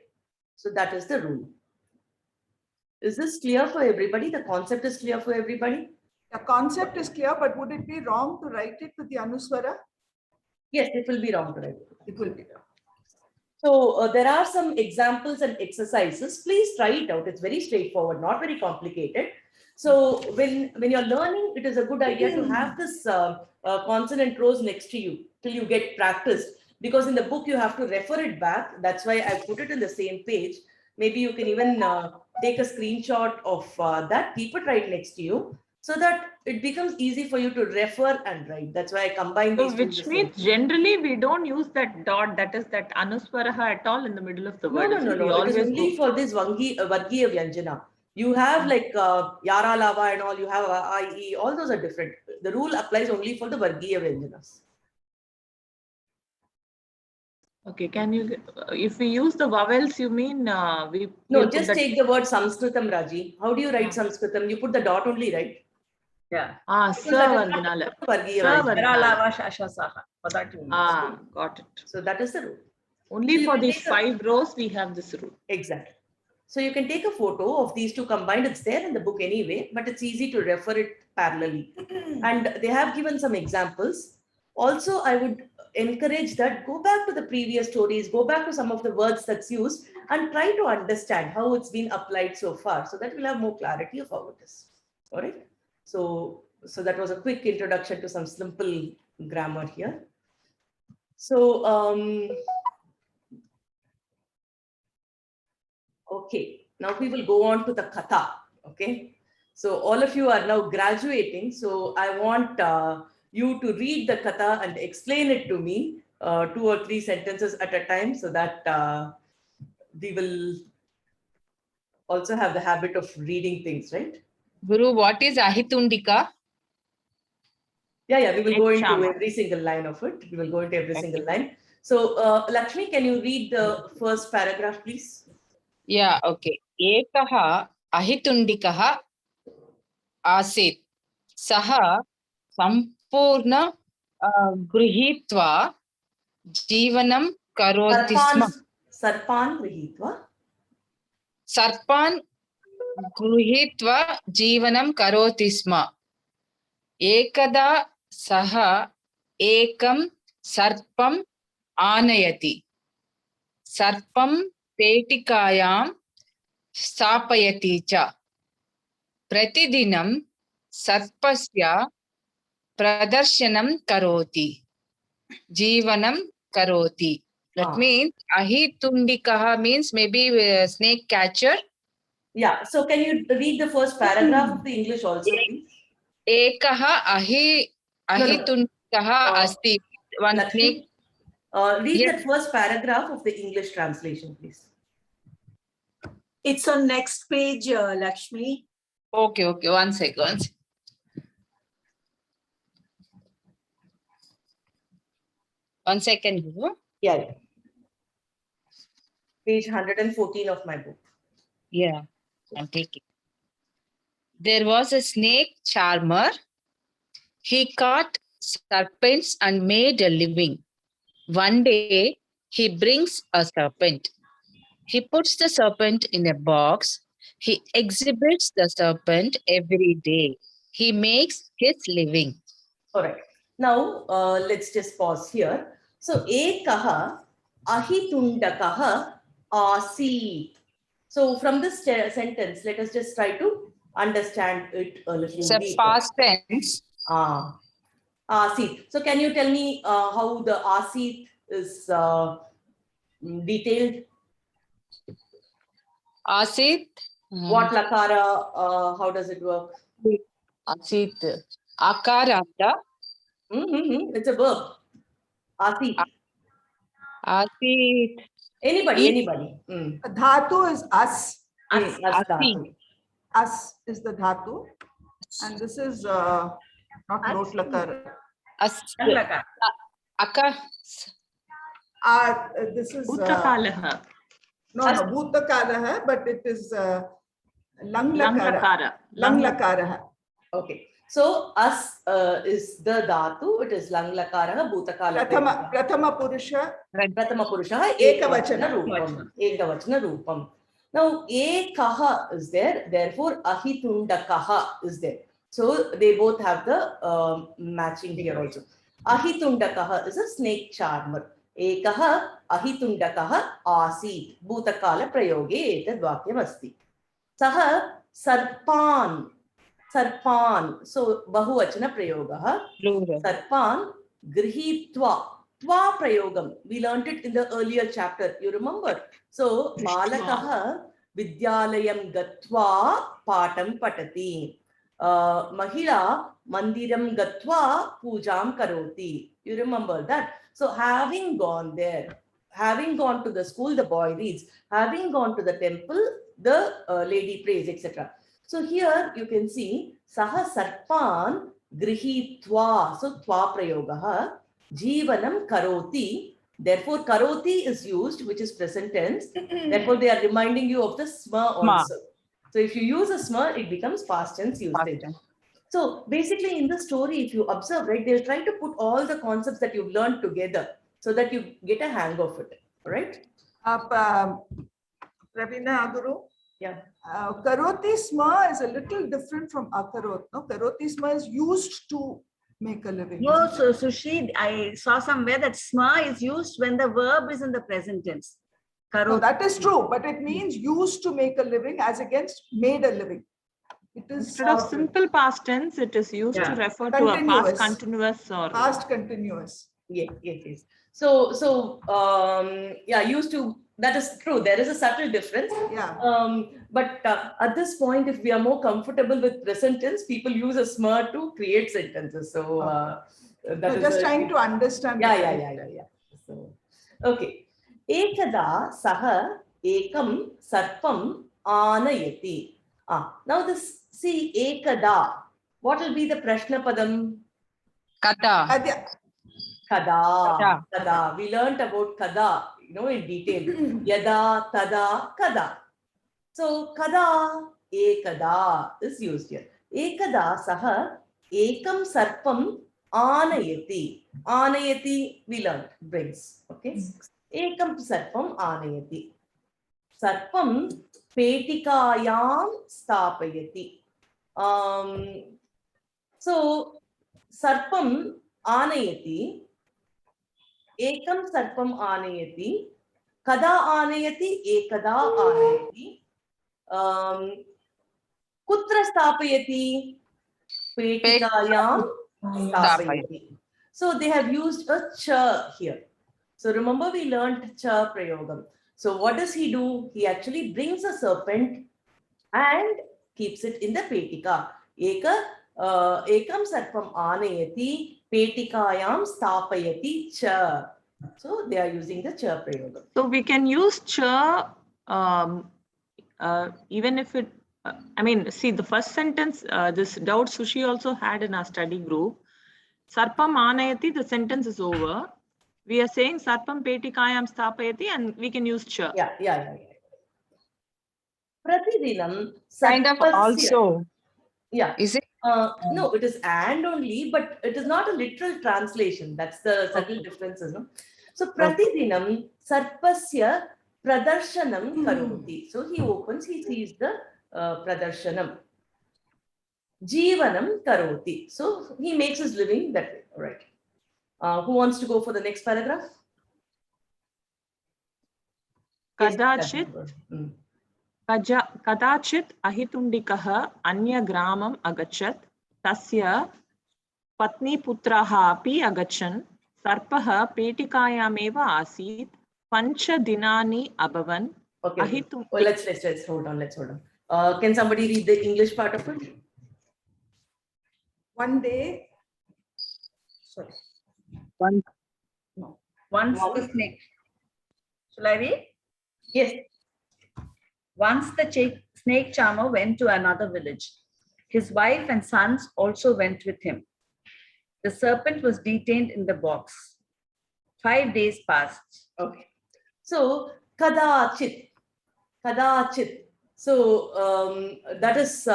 So that is the rule. Is this clear for everybody? The concept is clear for everybody? The concept is clear, but would it be wrong to write it with the anuswara? Yes, it will be wrong to write it. It will be wrong. So there are some examples and exercises. Please try it out. It's very straightforward, not very complicated. So when you're learning, it is a good idea to have this consonant rows next to you till you get practiced. Because in the book, you have to refer it back. That's why I put it in the same page. Maybe you can even take a screenshot of that, keep it right next to you, so that it becomes easy for you to refer and write. That's why I combine these two. Which means generally we don't use that dot, that is that anuswaraha at all in the middle of the word. No. It is only for this Vargiya Vyanjana. You have like Yara Lava and all, you have I-E, all those are different. The rule applies only for the Vargiya Vyanjanas. Okay, can you, if we use the vowels, you mean we... No, just take the word Sanskritam, Raji. How do you write Sanskritam? You put the dot only, right? Yeah. Sa-Varganala. Lava Shashasaha. For that you use. Got it. So that is the rule. Only for these 5 rows, we have this rule. Exactly. So you can take a photo of these two combined. It's there in the book anyway, but it's easy to refer it parallelly. And they have given some examples. Also, I would encourage that go back to the previous stories, go back to some of the words that's used and try to understand how it's been applied so far. So that we'll have more clarity of how it is. All right. So that was a quick introduction to some simple grammar here. So, okay, now we will go on to the katha. Okay. So all of you are now graduating. So I want you to read the katha and explain it to me 2 or 3 sentences at a time, so that we will also have the habit of reading things, right? Guru, what is Ahitundika? Yeah, we will go into every single line of it. We will go into every single line. So Lakshmi, can you read the first paragraph, please? Yeah, okay. Ekaha Ahitundikaha Asit. Saha Sampurna Grihitva Jivanam Karoti Sma. Sarpan Grihitva. Sarpan Grihitva Jivanam Karoti Sma. Ekada Saha Ekam Sarpam Anayati. Sarpam Petikayam Sapayati cha. Pratidinam Sarpasya Pradarshanam Karoti. Jivanam Karoti. That means Ahitundikaha means maybe a snake catcher. Yeah, so can you read the first paragraph of the English also, please? Ekaha Ahitundikaha. asti. One Lakshmi, snake. read Yes. that first paragraph of the English translation, please. It's on next page, Lakshmi. Okay, okay. One second. One second, Guru. Yeah. Page 114 of my book. Yeah, I'm taking. There was a snake charmer. He caught serpents and made a living. One day, he brings a serpent. He puts the serpent in a box. He exhibits the serpent every day. He makes his living. All right. Now, let's just pause here. So, ekaha ahitundakaha asit. So, from this sentence, let us just try to understand it a little It's a deeper. past tense. Asit. So, can you tell me how the asit is detailed? Asit. What lakara? How does it work? Asit. Akaranta. It's a verb. Asit. Asit. Anybody. Dhatu is us. As dhatu. Us is the dhatu. And this is not lot lakar. Aka. This is Bhutakalah. no bhutakara, but it is lang lakara. Lang lakara. Okay. So us is the dhatu. It is lang lakara. Bhutakala. Prathama purusha. Prathama purusha. Ekavachana Rupam. Ekavachana rupam. Now ekaha is there. Therefore ahitundakaha is there. So they both have the matching here also. Ahitundakaha is a snake charmer. Ekaha ahitundakaha asit. Bhutakala prayoge etad vakyam asti. Saha sarpan. Sarpan. So bahuvachana prayogaha. Sarpan grihitva. Tva prayogam. We learned it in the earlier chapter. You remember? So balakaha vidyalayam gatva patam patati. Mahila mandiram gatva pujam karoti. You remember that? So having gone there, having gone to the school, the boy reads. Having gone to the temple, the lady prays, etc. So here you can see saha sarpan grihitva. So tva prayogaha jivanam karoti. Therefore karoti is used, which is present tense. Therefore they are reminding you of the sma also. So if you use a sma, it becomes past tense usage. So basically in the story, if you observe, right, they'll try to put all the concepts that you've learned together so that you get a hang of it, right? Ravina Guru? Yeah. Karoti sma is a little different from akarot. No, karoti sma is used to make a living. No, so Sushi, I saw somewhere that sma is used when the verb is in the present tense. No, that is true, but it means used to make a living as against made a living. It is instead of simple past tense, it is used to refer to a past continuous or past continuous. Yes. So yeah, used to. That is true. There is a subtle difference. Yeah. But at this point, if we are more comfortable with present tense, people use a sma to create sentences. So that is just trying to understand. Yeah. So okay. Ekada saha ekam sarpam anayati. Now this, see, ekada. What will be the prashna padam? Kada. Kada. We learnt about kada, in detail. Yada, tada, kada. So kada, ekada is used here. Ekada saha ekam sarpam anayati. Anayati we learnt, brings. Okay. Ekam sarpam anayati. Sarpam petikayam stapayati. So sarpam anayati. Ekam sarpam anayati. Kada anayati. Ekada anayati. Kutra stapayati. Petikayam stapayati. So they have used a cha here. So remember we learned cha prayogam. So what does he do? He actually brings a serpent and keeps it in the petika. Ekam sarpam anayati Petikayam Stapayati Cha. So they are using the Cha Prayoga. So we can use Cha even if it, I mean, see the first sentence, this doubt Sushi also had in our study group. Sarpam Anayati, the sentence is over. We are saying Sarpam Petikayam Stapayati and we can use Cha. Yeah. Pratidinam Kind of Sarpasya. also. Yeah. Is it? No, it is and only, but it is not a literal translation. That's the subtle differences. No? So Pratidinam Sarpasya Pradarshanam Karoti. So he opens, he sees the Pradarshanam. Jeevanam Karoti. So he makes his living that way. All right. Who wants to go for the next paragraph? Kadachit. Kadachit ahitundikah anya gramam agachat tasya patni putraha api agachan sarpaha petikayameva asit pancha dinani abavan. Okay. Let's hold on. Let's hold on. Can somebody read the English part of it? One day, sorry. Once the snake. Shall I read? Yes. Once the snake charmer went to another village. His wife and sons also went with him. The serpent was detained in the box. 5 days passed. Okay. So, kadachit. So, that is,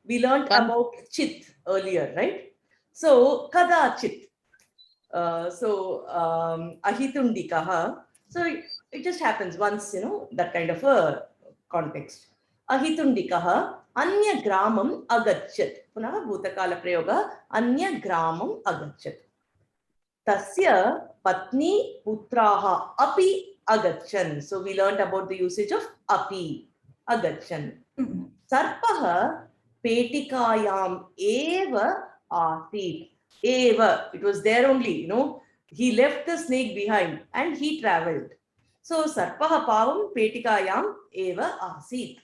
we learned about chit earlier, right? So, kadachit. Ahitundikaha. So, it just happens once, that kind of a context. Ahitundikaha anya gramam agachat. Punaha bhutakala prayoga anya gramam agachat. Tasya patni putraha api agachan. So we learned about the usage of api, agachan. Sarpaha petikayam eva asit. Eva, it was there only, he left the snake behind and he traveled. So sarpaha pavam petikayam eva asit.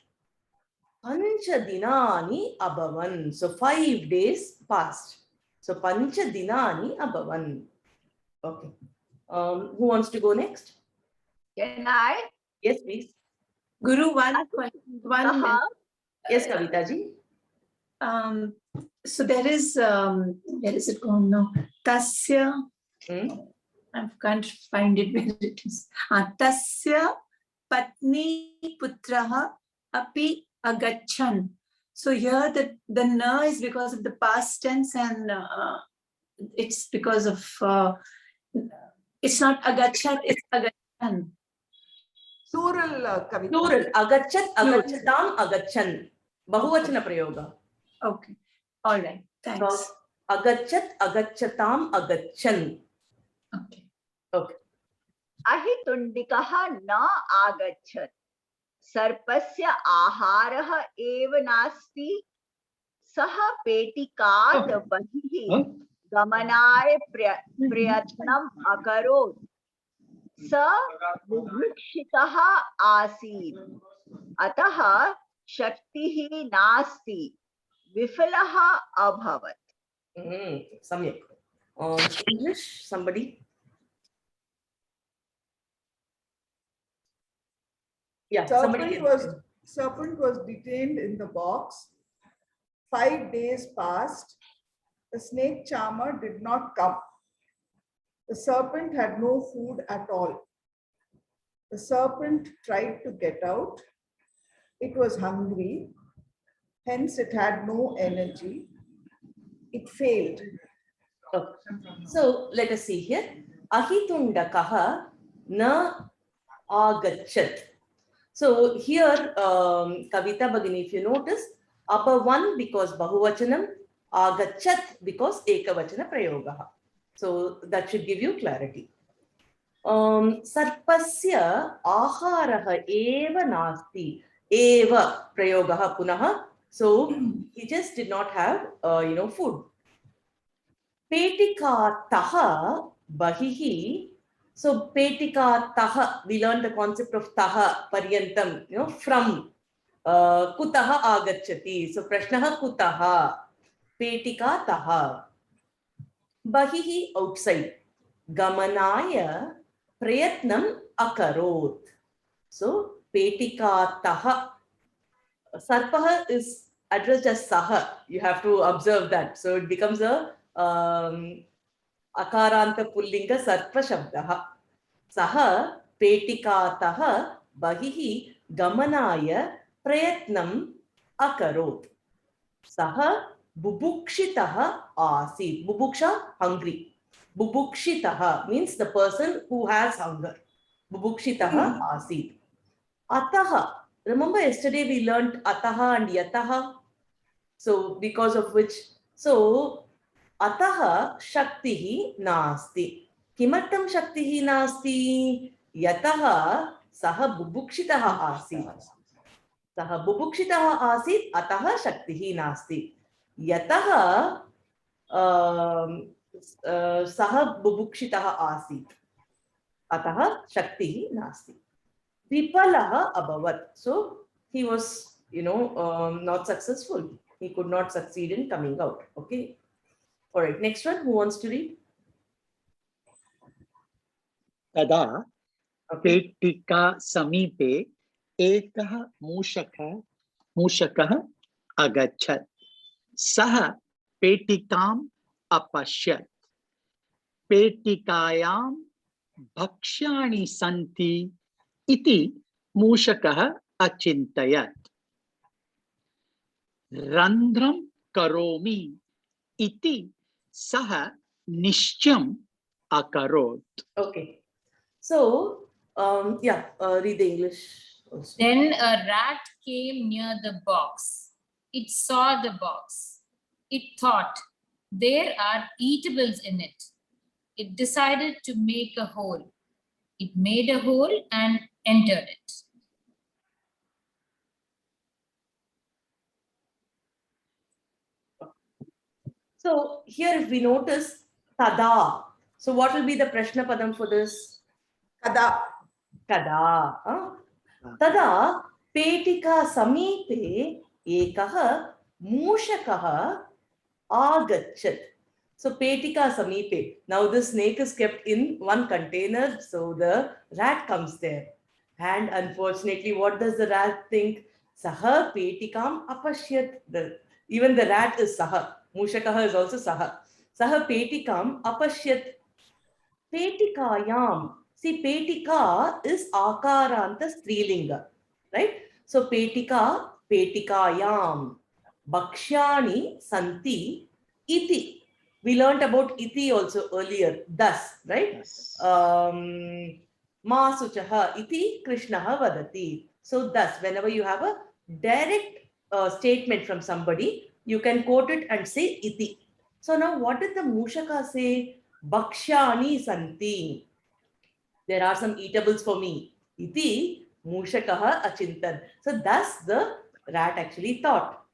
Pancha dinani abavan. So 5 days passed. So pancha dinani abavan. Okay. Who wants to go next? Can I? Yes, please. Guru, one question. Yes, Kavita ji. So there is, where is it going now? Tasya. I can't find it where it is. Tasya patni putraha api agachan. So here the na is because of the past tense and it's because of, it's not agachat, it's agachan. Plural, Kavita. Plural. Agachat, agachatam, agachan. Bahuvachana prayoga. Okay. All right. Thanks. So, agachat, agachatam, agachan. Okay. Okay. Ahitundikaha na agachat. Sarpasya aharaha eva nasti. Saha petikat bahihi gamanaya prayatnam akarot. Sa vibhikshitaha asid. Ataha shaktihi nasti. Vifalaha abhavat. Samyak. English, somebody? Yeah, somebody. Serpent was detained in the box. 5 days passed. The snake charmer did not come. The serpent had no food at all. The serpent tried to get out. It was hungry. Hence, it had no energy. It failed. Okay. So let us see here. Ahitundakaha na agachat. So here, Kavita Bhagini, if you notice, upper one because bahuvachanam, agachat because ekavachana prayogaha. So that should give you clarity. Sarpasya aharaha eva nasti. Eva prayogaha punaha. So he just did not have, food. Petika taha bahihi. So petika taha, we learned the concept of taha paryantam, from kutaha agacchati. So prashnaha kutaha, petika taha. bahihi outside. Gamanaya prayatnam akarot. So petikataha. Sarpaha is addressed as saha. You have to observe that. So it becomes a akaranta pullinga sarpa shabdaha. Saha petikataha bahihi gamanaya prayatnam akarot. Saha bubukshitaha asid. Bubuksha, hungry. Bubukshitaha means the person who has hunger. Bubukshitaha asid. Ataha. Remember yesterday we learned ataha and yataha. So because of which, so ataha shaktihi nasti. Kimartam shaktihi nasti? Yataha saha bubukshitaha asid. Saha bubukshitaha asid ataha shaktihi nasti. Yataha saha bubukshitaha asid. Ataha shaktihi nasti. Vipalaha abhavat. So he was, not successful. He could not succeed in coming out. Okay. All right. Next one. Who wants to read? तदा पेटिका समीपे एकः मूषकः अगच्छत्. सः पेटिकाम् अपश्यत्. पेटिकायां भक्ष्याणि सन्ति इति मूषकः अचिन्तयत्. रन्ध्रं करोमि इति सः निश्चयम् अकरोत्. Okay. So, read the English also. Then a rat came near the box. It saw the box. It thought, there are eatables in it. It decided to make a hole. It made a hole and entered it. So here if we notice tada. So what will be the prashna padam for this? Kada. Kada. Tada petika samipe ekaha muushakaha agachat. So petika samipe. Now the snake is kept in one container. So the rat comes there. And unfortunately, what does the rat think? Saha petikam apashyat. Even the rat is saha. Muushakaha is also saha. Saha petikam apashyat. Petikayam. See, petika is akaranta strilinga. Right? So petika, petikayam. Bhakshyani santi iti. We learned about iti also earlier. Thus, right? Yes. Masuchaha iti Krishnaha vadati. So thus, whenever you have a direct statement from somebody, you can quote it and say iti. So now what did the Muushaka say? Bhakshyani santi. There are some eatables for me. Iti Muushakaha achintan. So thus the rat actually thought.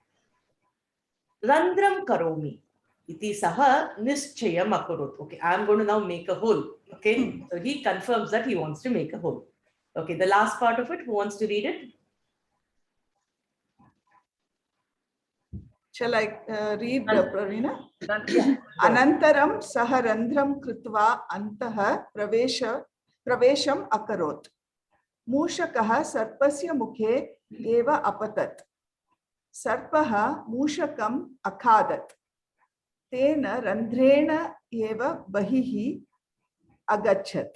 Randram karomi. Iti saha nischayam akurut. Okay, I am going to now make a hole. Okay, so he confirms that he wants to make a hole. Okay, the last part of it, who wants to read it? Shall I read, Pravina? Anantaram saha randram krutva antaha pravesham akarot. Muushakaha sarpasya mukhe eva apatat. Sarpaha muushakam akhadat. Tena randrena eva bahihi agachat.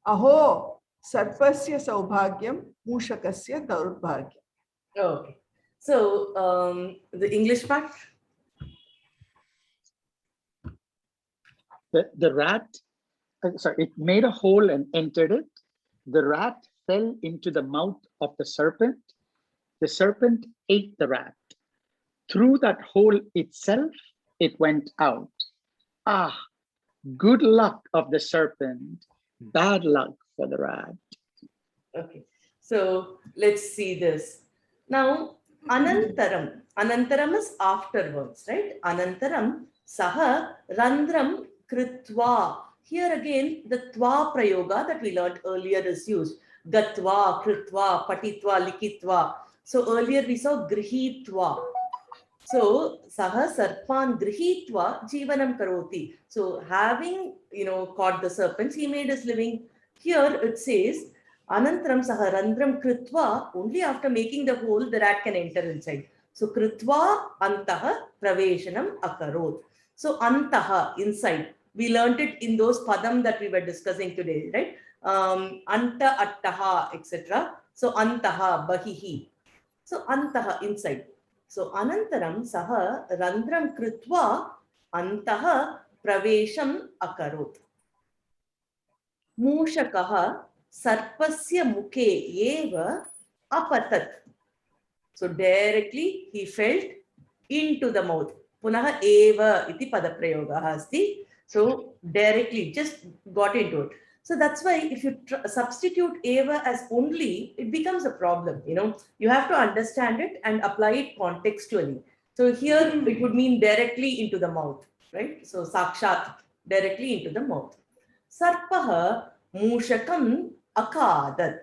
Aho sarpasya saubhagyam muushakasya daurbhagyam. Okay. So the English part. The rat, it made a hole and entered it. The rat fell into the mouth of the serpent. The serpent ate the rat. Through that hole itself, it went out. Ah, good luck of the serpent, bad luck for the rat. Okay, so let's see this. Now, Anantaram. Anantaram is afterwards, right? Anantaram saha randram kritva. Here again, the tva prayoga that we learned earlier is used. Gatva, kritva, patitva, likitva. So earlier we saw grihitva. So saha sarpan grihitva jivanam karoti. So having caught the serpents, he made his living. Here it says anantram saha randram kritva. Only after making the hole the rat can enter inside. So kritva antaha praveshanam akarot. So antaha inside. We learned it in those padam that we were discussing today, right? Anta attaha, etc. So antaha bahihi. So antaha inside. So anantaram saha randram kritva antaha pravesham akarot. Mushakaha sarpasya mukhe eva apatat. So directly he felt into the mouth. Punaha eva iti padaprayogaha asti. So directly just got into it. So that's why if you substitute eva as only, it becomes a problem. You have to understand it and apply it contextually. So here it would mean directly into the mouth, right? So sakshat, directly into the mouth. Sarpaha mushakam akadat.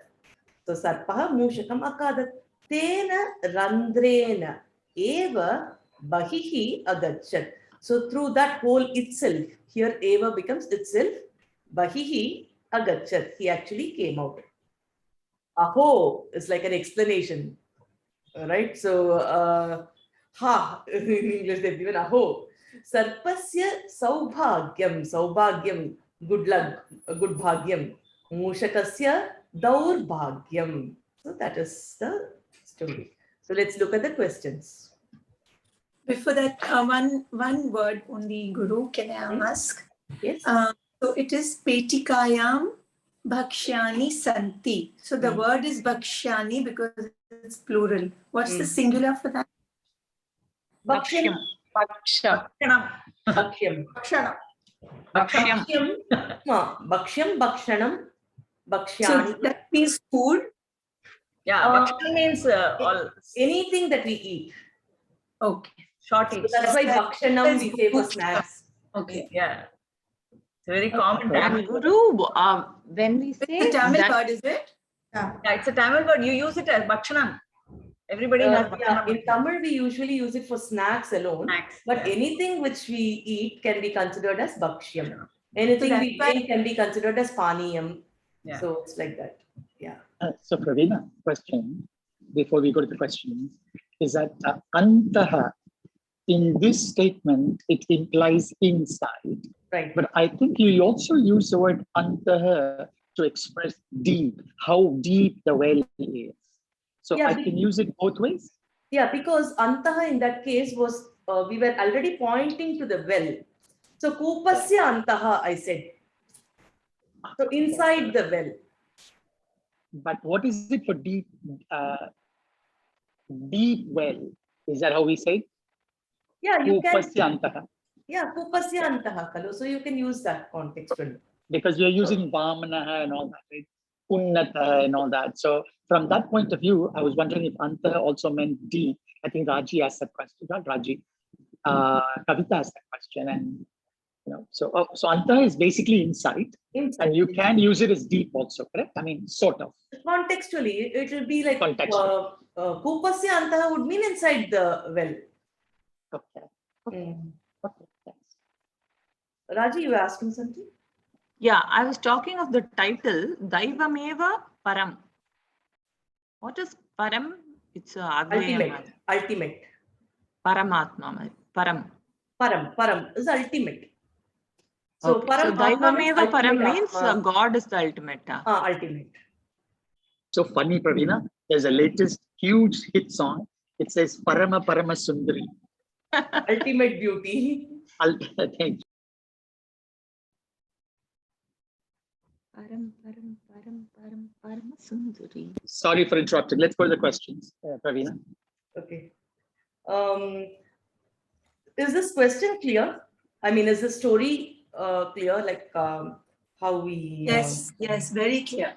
So sarpaha mushakam akadat. Tena randrena eva bahihi agachat. So through that hole itself, here eva becomes itself, bahihi agachat. He actually came out. Aho is like an explanation, right? So ha in English they've given aho. Sarpasya saubhagyam, good luck, good bhagyam. Mushakasya daurbhagyam. So that is the story. So let's look at the questions. Before that, one word only, Guru, can I ask? Yes. So it is petikayam bhakshyani santi. So the word is bhakshyani because it's plural. What's the singular for that? Bhakshyam. Bhaksha. Bhakshyam. Bhakshyam. Bhakshyam, bhakshanam, bhakshyani. So that means food. Yeah, bhakshan means all anything that we eat. Okay. Short So eats. that's why bhakshanam we say for snacks. Okay. Yeah. It's a very common And Tamil word. Guru, when we say It's a Tamil that, word, is it? Yeah, it's a Tamil word. You use it as bhakshanam. Everybody has bhakshanam. In Tamil, we usually use it for snacks alone. Snacks, But yeah. anything which we eat can be considered as bhakshyam. Anything So we drink can be considered as paniyam. Yeah. So it's like that. Yeah. So Pravina, question before we go to the questions is that antaha in this statement it implies inside. Right. But I think you also use the word antaha to express deep, how deep the well is. So Yeah, I can use it both ways. Yeah, because antaha in that case was, we were already pointing to the well. So kupasya antaha, I said. So inside the well. But what is it for deep, deep well? Is that how we say? Yeah, you can. Kupasya antaha. Yeah, kupasya antaha kalu. So you can use that contextually. Because you're using vamanaha and all that, right? Unnataha and all that. So from that point of view, I was wondering if antaha also meant deep. I think Raji asked that question, not Raji. Kavita asked that question, and so antaha is basically inside, and you can use it as deep also, correct? I mean, sort of. Contextually, it will be like Contextually. kupasya antaha would mean inside the well. Okay. Okay, thanks. Raji, you were asking something? Yeah, I was talking of the title, Daivameva Param. What is Param? It's ultimate. Paramatma, Param. Param is ultimate. So, Okay. So Daivameva Param means God is the ultimate. Ultimate. So funny, Pravina. There's a latest huge hit song. It says Parama Sundari. Ultimate beauty. Thank you. Param Sundari. Sorry for interrupting. Let's go to the questions, Pravina. Okay. Is this question clear? I mean, is the story clear? Like how we... Yes, very clear.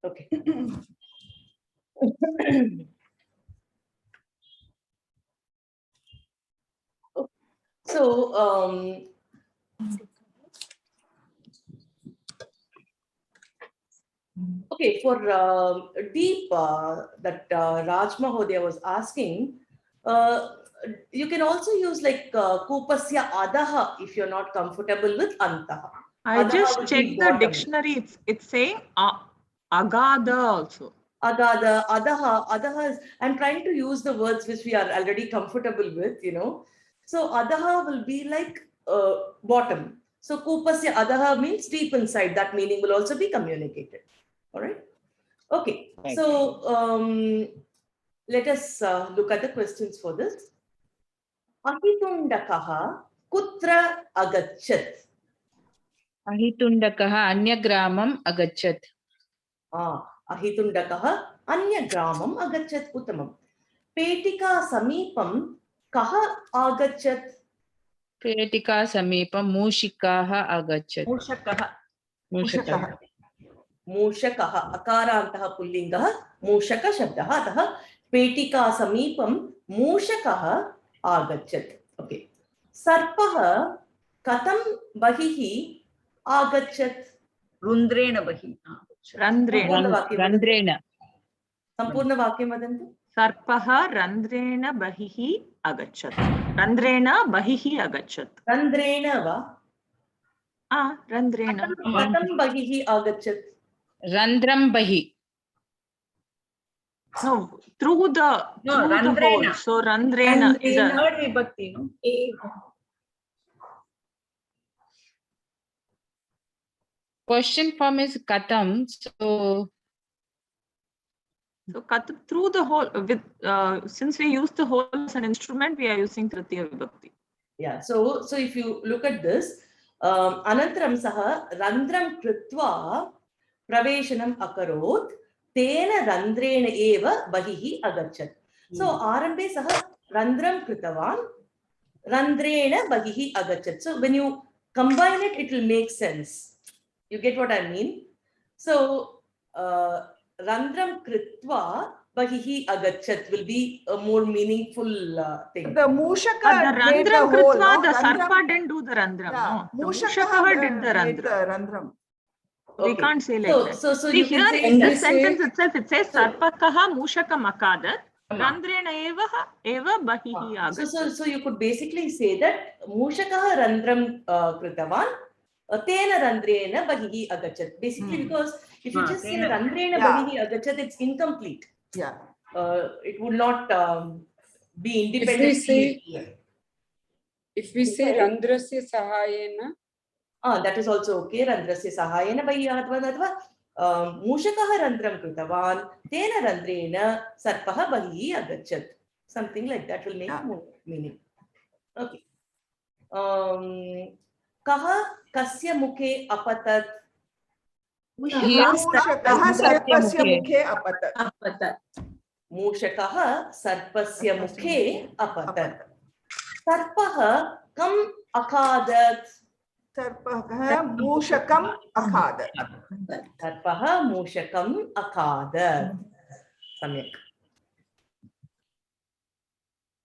Okay. So, Okay, for deep that Raj Mahodaya was asking, you can also use like kupasya adaha if you're not comfortable with antaha. I Adaha just would be checked the bottom. dictionary. It's saying agada also. Agada, adaha, adaha is, I'm trying to use the words which we are already comfortable with, you know. So adaha will be like bottom. So kupasya adaha means deep inside. That meaning will also be communicated. All right. Okay. So let us look at the questions for this. Ahitundakaha kutra agachat. Ahitundakaha anyagramam agachat. Ahitundakaha anyagramam agachat uttamam. Petika samipam kaha agachat. Petika samipam mushikaha agachat. Mushakaha. Mushakaha akarantaha pullingaha mushaka shabdaha atah petika samipam mushakaha agachat. Okay. Sarpaha katam bahihi agachat. Rundrena bahi. Randrena. Sampurna vakyam vadantu. Sarpaha randrena bahihi agachat. Randrena bahihi agachat. Randrena va? Randrena. Katam bahihi agachat. Randram bahi. No, through the hole. So randrena is a third vibhakti, no? Question form is katam. So katam through the hole. With since we use the hole as an instrument, we are using tritiya vibhakti. Yeah. So if you look at this, anantaram saha randram kritva praveshanam akarot tena randrena eva bahihi agachat. So arambe saha randram kritavan randrena bahihi agachat. So when you combine it, it will make sense. You get what I mean? So randram kritva bahihi agachat will be a more meaningful thing. The Mushaka The made the randram hole, kritva, no? the Randram- sarpa didn't do the randram. Yeah, No, Mushaka did the made the randram. randram. Okay. We can't say like that. So See, you here can say in Can this we say- sentence itself, it says sarpakaha mushakam akadat randrena eva bahihi agachat. So you could basically say that mushakaha randram kritavan tena randrena bahihi agachat. Basically, because if you just say randrena bahihi agachat, it's incomplete. Yeah. It would not be independent. If we say randrasya sahayena, That is also okay. Randrasya sahayena bahihi athva mushakaha randram kritavan tena randrena sarpaha bahihi agachat. Something like that will make more meaning. Okay. Kaha kasya mukhe apatat. Mushakaha sarpasya mukhe apatat. Mushakaha sarpasya mukhe apatat. Sarpaha kam akadat. Sarpaha mushakam akadat. Sarpaha mushakam akadat. Samyak.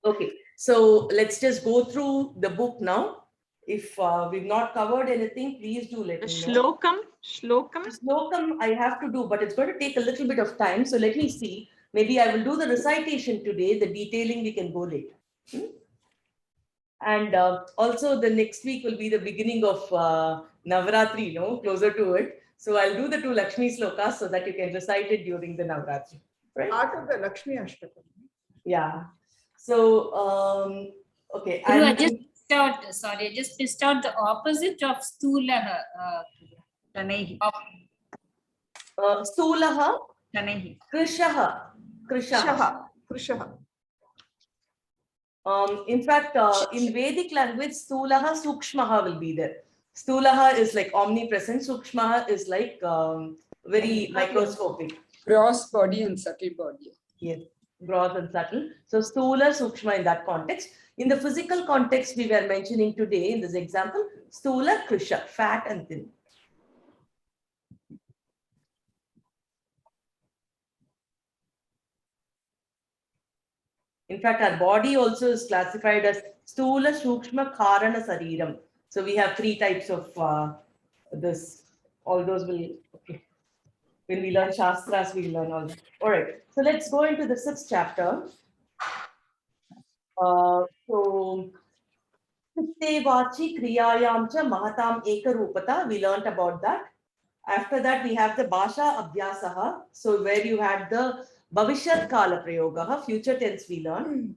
Okay, so let's just go through the book now. If we've not covered anything, please do let me know. Shlokam, I have to do, but it's going to take a little bit of time. So let me see. Maybe I will do the recitation today. The detailing we can go later. And also the next week will be the beginning of Navratri, closer to it. So I'll do the 2 Lakshmi slokas so that you can recite it during the Navratri. Right? Part of the Lakshmi Ashtakam. Yeah. So, okay. I just missed out the opposite of stulaha. Tanaihi. Stulaha. Tanaihi. Krishaha. In fact, in Vedic language, Stulaha, Sukshmaha will be there. Stulaha is like omnipresent. Sukshmaha is like very microscopic. gross body and subtle body. Yes, gross and subtle. So Stula, Sukshma in that context. In the physical context we were mentioning today in this example, Stula, Krisha, fat and thin. In fact, our body also is classified as Stula, Sukshma, Karana, Sariram. So we have 3 types of this. All those will, okay. When we learn Shastras, we learn all that. All right, so let's go into the 6th chapter. So, Vachi Kriyayam cha Mahatam Ekarupata, we learnt about that. After that, we have the Bhasha Abhyasaha. So, where you had the Bhavishyat Kala Prayogaha, future tense we learned.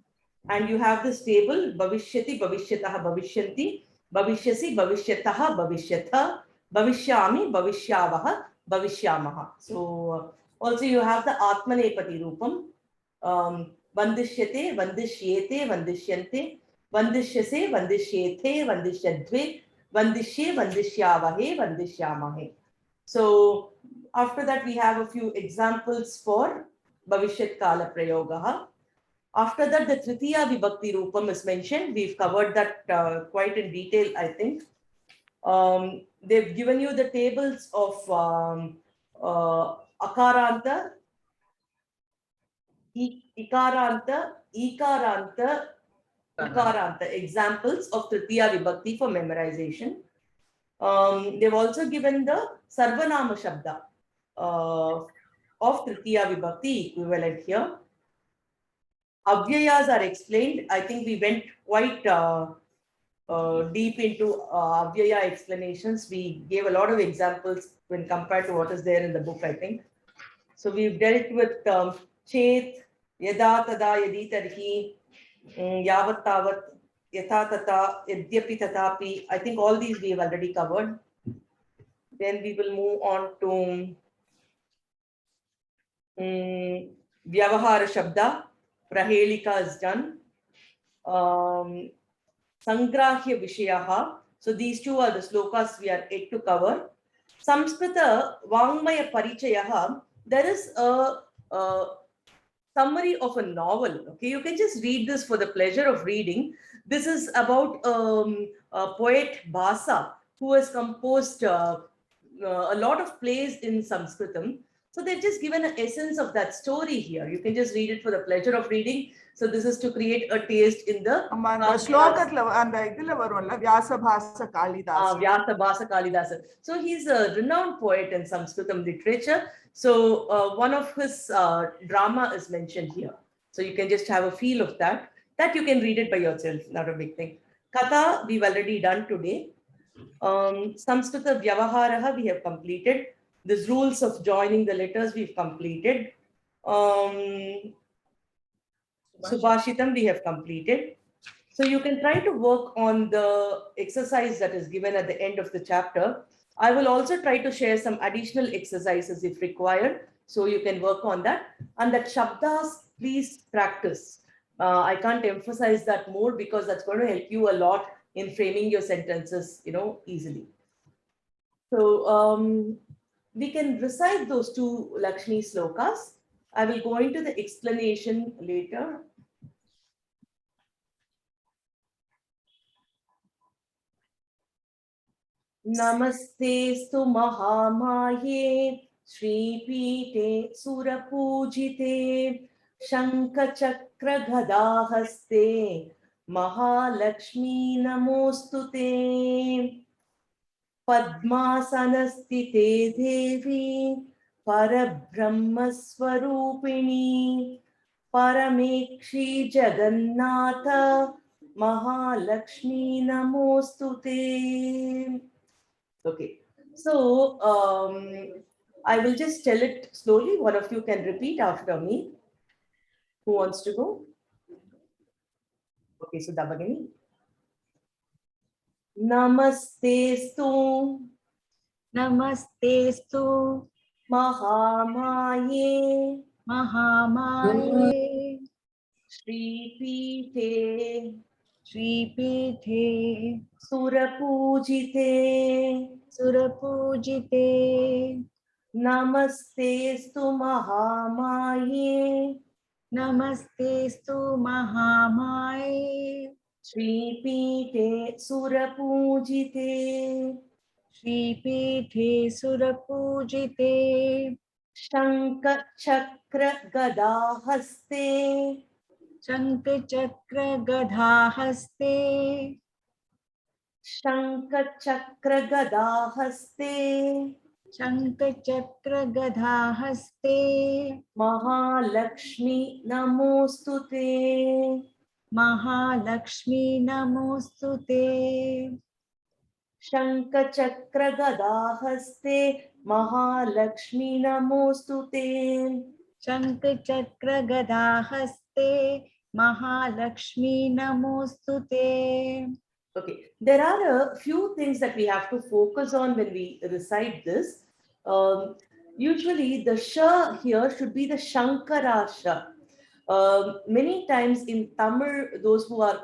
And you have this table, Bhavishyati, Bhavishyataha, Bhavishyanti, Bhavishyasi, Bhavishyataha, Bhavishyatha, Bhavishyami, Bhavishyavaha, Bhavishyamaha. So, also you have the Atmanepati Rupam, Vandishyate, Vandishyete, Vandishyante, Vandishyase, Vandishyethe, Vandishyadve, Vandishye, Vandishyavahe, Vandishyamahe. So, after that, we have a few examples for Bhavishyat Kala Prayogaha. After that, the Tritiya Vibhakti Rupam is mentioned. We've covered that quite in detail, I think. They've given you the tables of Akaranta, Ikaranta, Ikaranta, Ikaranta, examples of Tritiya Vibhakti for memorization. They've also given the Sarvanama Shabda of Tritiya Vibhakti equivalent here. Avyayas are explained. I think we went quite deep into Avyaya explanations. We gave a lot of examples when compared to what is there in the book, I think. So we've dealt with Chet, Yada Tada Yadi Tarhi, Yavat Tavat, Yatha Tata, Yadyapi Tatapi. I think all these we have already covered. Then we will move on to Vyavahara Shabda. Prahelika is done. Sangrahya Vishayaha. So these two are the slokas we are yet to cover. Samskrita Vangmaya Parichayaha. There is a summary of a novel. Okay, you can just read this for the pleasure of reading. This is about a poet Bhasa who has composed a lot of plays in Sanskritam. So they've just given an essence of that story here. You can just read it for the pleasure of reading. So this is to create a taste in the Vyasa Bhasa Kalidasa. Vyasa Bhasa Kalidasa. So he's a renowned poet in Sanskritam literature. So one of his drama is mentioned here. So you can just have a feel of that. That you can read it by yourself, not a big thing. Katha, we've already done today. Samskrita Vyavaharaha, we have completed. These rules of joining the letters, we've completed. Subhashitam, we have completed. So you can try to work on the exercise that is given at the end of the chapter. I will also try to share some additional exercises if required. So you can work on that. And that Shabdas, please practice. I can't emphasize that more because that's going to help you a lot in framing your sentences, easily. So we can recite those two Lakshmi slokas. I will go into the explanation later. Namaste-stu Mahamaye Shri Pite Surapujite Shankha-chakra Gadahaste Mahalakshmi Namostute Padmasanastite Devi Parabrahmaswarupini Paramekshi Jagannatha Mahalakshmi Namostute. Okay, so I will just tell it slowly. One of you can repeat after me. Who wants to go? Okay, so Dabagini. Namaste-stu. Namaste-stu. Mahamaye. Mahamaye. Shri Pite. Shri Pite. Surapujite. Surapujite. Namaste-stu Mahamaye. Namaste-stu Mahamaye. Shri Pite Surapujite. Shri Pite Surapujite. Shankha Chakra Gadahaste. Shankha Chakra Gadahaste. Shankha Chakra Gadahaste. शङ्खचक्रगदाहस्ते Mahalakshmi नमोस्तुते महालक्ष्मी नमोस्तुते शङ्खचक्रगदाहस्ते महालक्ष्मी नमोस्तुते शङ्खचक्रगदाहस्ते महालक्ष्मी नमोस्तुते Okay, there are a few things that we have to focus on when we recite this. Usually the sha here should be the Shankara sha. Many times in Tamil, those who are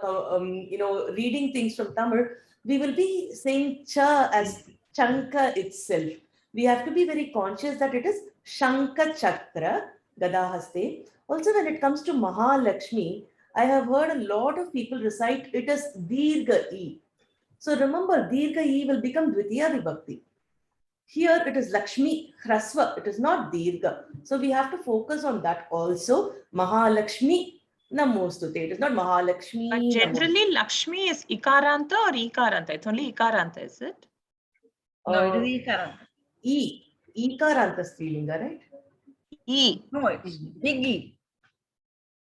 reading things from Tamil, we will be saying cha as Chanka itself. We have to be very conscious that it is Shanka Chakra Gadahaste. Also, when it comes to Mahalakshmi, I have heard a lot of people recite it as Dirgha E. So remember, Dirgha E will become Dvitiya Vibhakti. Here it is Lakshmi Hrasva, it is not Dirgha. So we have to focus on that also. Mahalakshmi Namostute. It is not Mahalakshmi. But generally, Lakshmi is Ikaranta or Ikaranta? It's only Ikaranta, is it? No, it is Ikaranta. E. Ikaranta Strilinga, right? E. No, it's big E.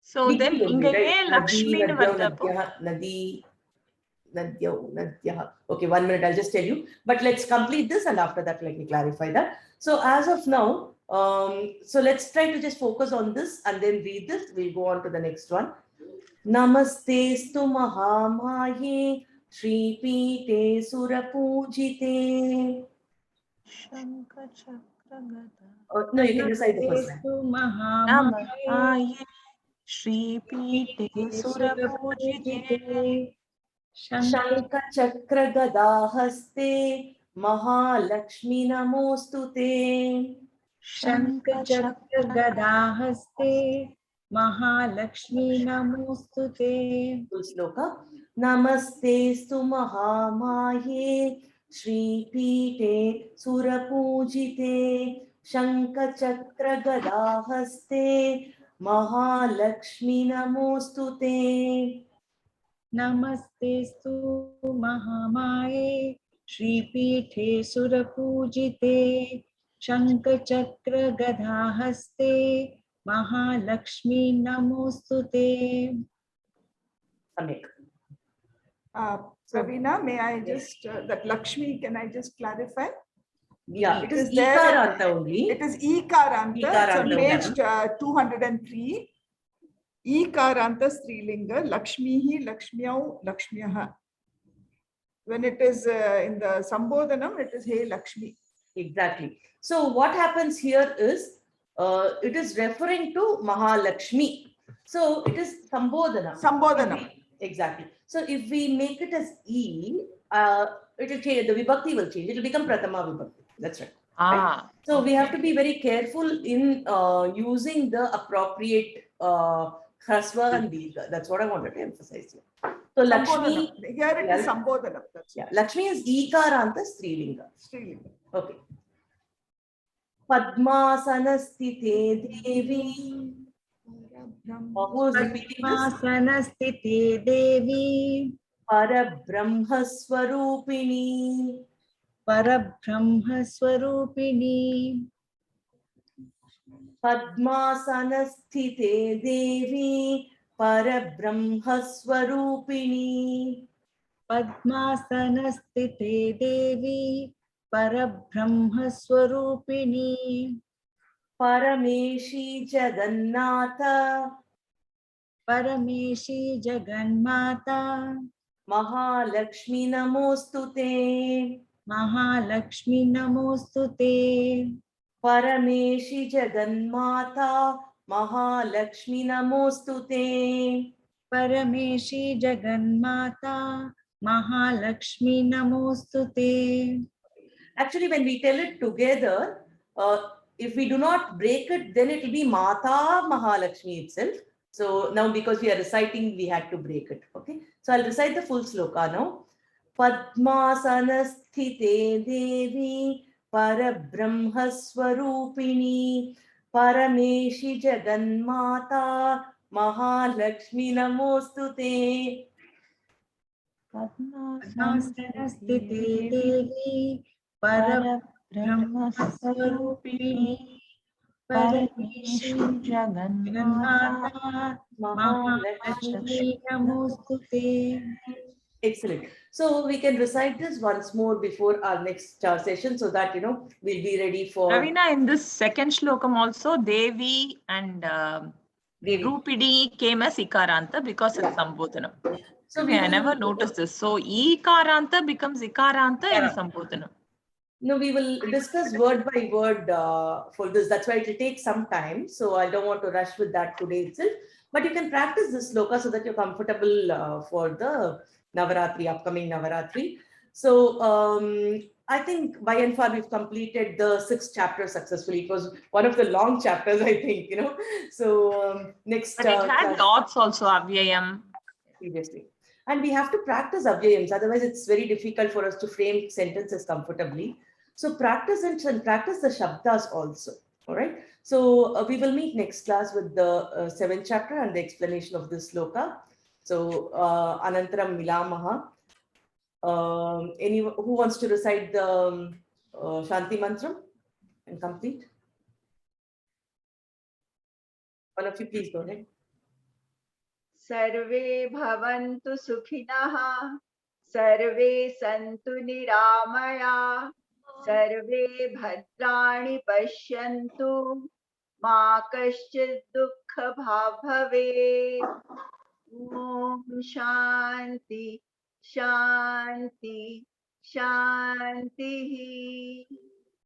So Big then, E only, inga right? ye Lakshmi nu varthapo. Nadi. Okay, 1 minute, I'll just tell you. But let's complete this and after that, let me clarify that. So as of now, so let's try to just focus on this and then read this. We'll go on to the next one. Namastestu Mahamaye Shri Pite Surapujite. No, you can recite the first line. Mahamaye Shri Pite Surapujite. Shanka Chakra Gadahaste Mahalakshmi Namostute. Shanka Chakra Gadahaste Mahalakshmi Namostute. Full sloka. Namastestu Mahamaye Shri Pite Surapujite. Shanka Chakra Gadahaste Mahalakshmi Namostute. Namastestu Mahamaye Shri Pithe Surapujite Shanka Chakra Gadahaste Mahalakshmi Namostute. Samek. Pravina, may I just, that Lakshmi, can I just clarify? Yeah, it is there. Ikaranta only. It is Ikaranta. Ikaranta So page 203. Ikaranta Strilinga, Lakshmihi, Lakshmyau, Lakshmyaha. When it is in the Sambodhanam, it is Hey Lakshmi. Exactly. So what happens here is, it is referring to Mahalakshmi. So it is Sambodhana. Sambodhanam. Exactly. So if we make it as E, it will change, the Vibhakti will change. It will become Pratama Vibhakti. That's right. Right? So we have to be very careful in using the appropriate Hrasva and Dirgha. That's what I wanted to emphasize here. So Lakshmi, here it is Sambodhanam. Yeah, Lakshmi is Ikaranta Strilinga. Strilinga. Okay. Padmasanasthite Devi. Who is repeating this? Padmasanasthite Devi. Parabrahma Swarupini. Parabrahma Swarupini. Padmasanasthite Devi. Parabrahma Swarupini. Padmasanasthite Devi. Parabrahma Swarupini. Parameshi Jagannatha. Parameshi Jagannatha. Mahalakshmi Namostute. Mahalakshmi Namostute. Parameshi Jagannatha. Mahalakshmi Namostute. Parameshi Jagannatha. Mahalakshmi Namostute. Actually, when we tell it together, if we do not break it, then it will be Mata Mahalakshmi itself. So now because we are reciting, we had to break it. Okay. So I'll recite the full sloka now. Padmasanasthite Devi Parabrahma Swarupini Parameshi Jagannatha Mahalakshmi Namostute. Padmasanasthite Devi Parabrahma ब्रह्मस्वरूपिणी Parmeshwari Jaganmata Mahalakshmi. नमोस्तुते. Excellent. So we can recite this once more before our next session, so that we'll be ready for Ravina, in this second shlokam also, Devi and Devi. Rupidi came as Ikaranta because it's Sambodhanam. So Okay, I never noticed this. So Ikaranta becomes Ikaranta in Sambodhanam. No, we will discuss word by word for this. That's why it will take some time. So I don't want to rush with that today itself. But you can practice this sloka so that you're comfortable for the Navaratri, upcoming Navaratri. So I think by and far we've completed the 6th chapter successfully. It was one of the long chapters, I think, So next. But it had class, dots also, Avyayam. Previously. And we have to practice avyayams. Otherwise, it's very difficult for us to frame sentences comfortably. So practice and practice the shabdas also. All right. So we will meet next class with the 7th chapter and the explanation of this sloka. So Anantaram Milamaha. Anyone who wants to recite the Shanti Mantram and complete? One of you, please go ahead. सर्वे भवन्तु सुखिनः सर्वे सन्तु निरामया सर्वे भद्राणि पश्यन्तु मा कश्चित् दुःखभाग् भवेत् ॐ शान्ति शान्ति शान्तिः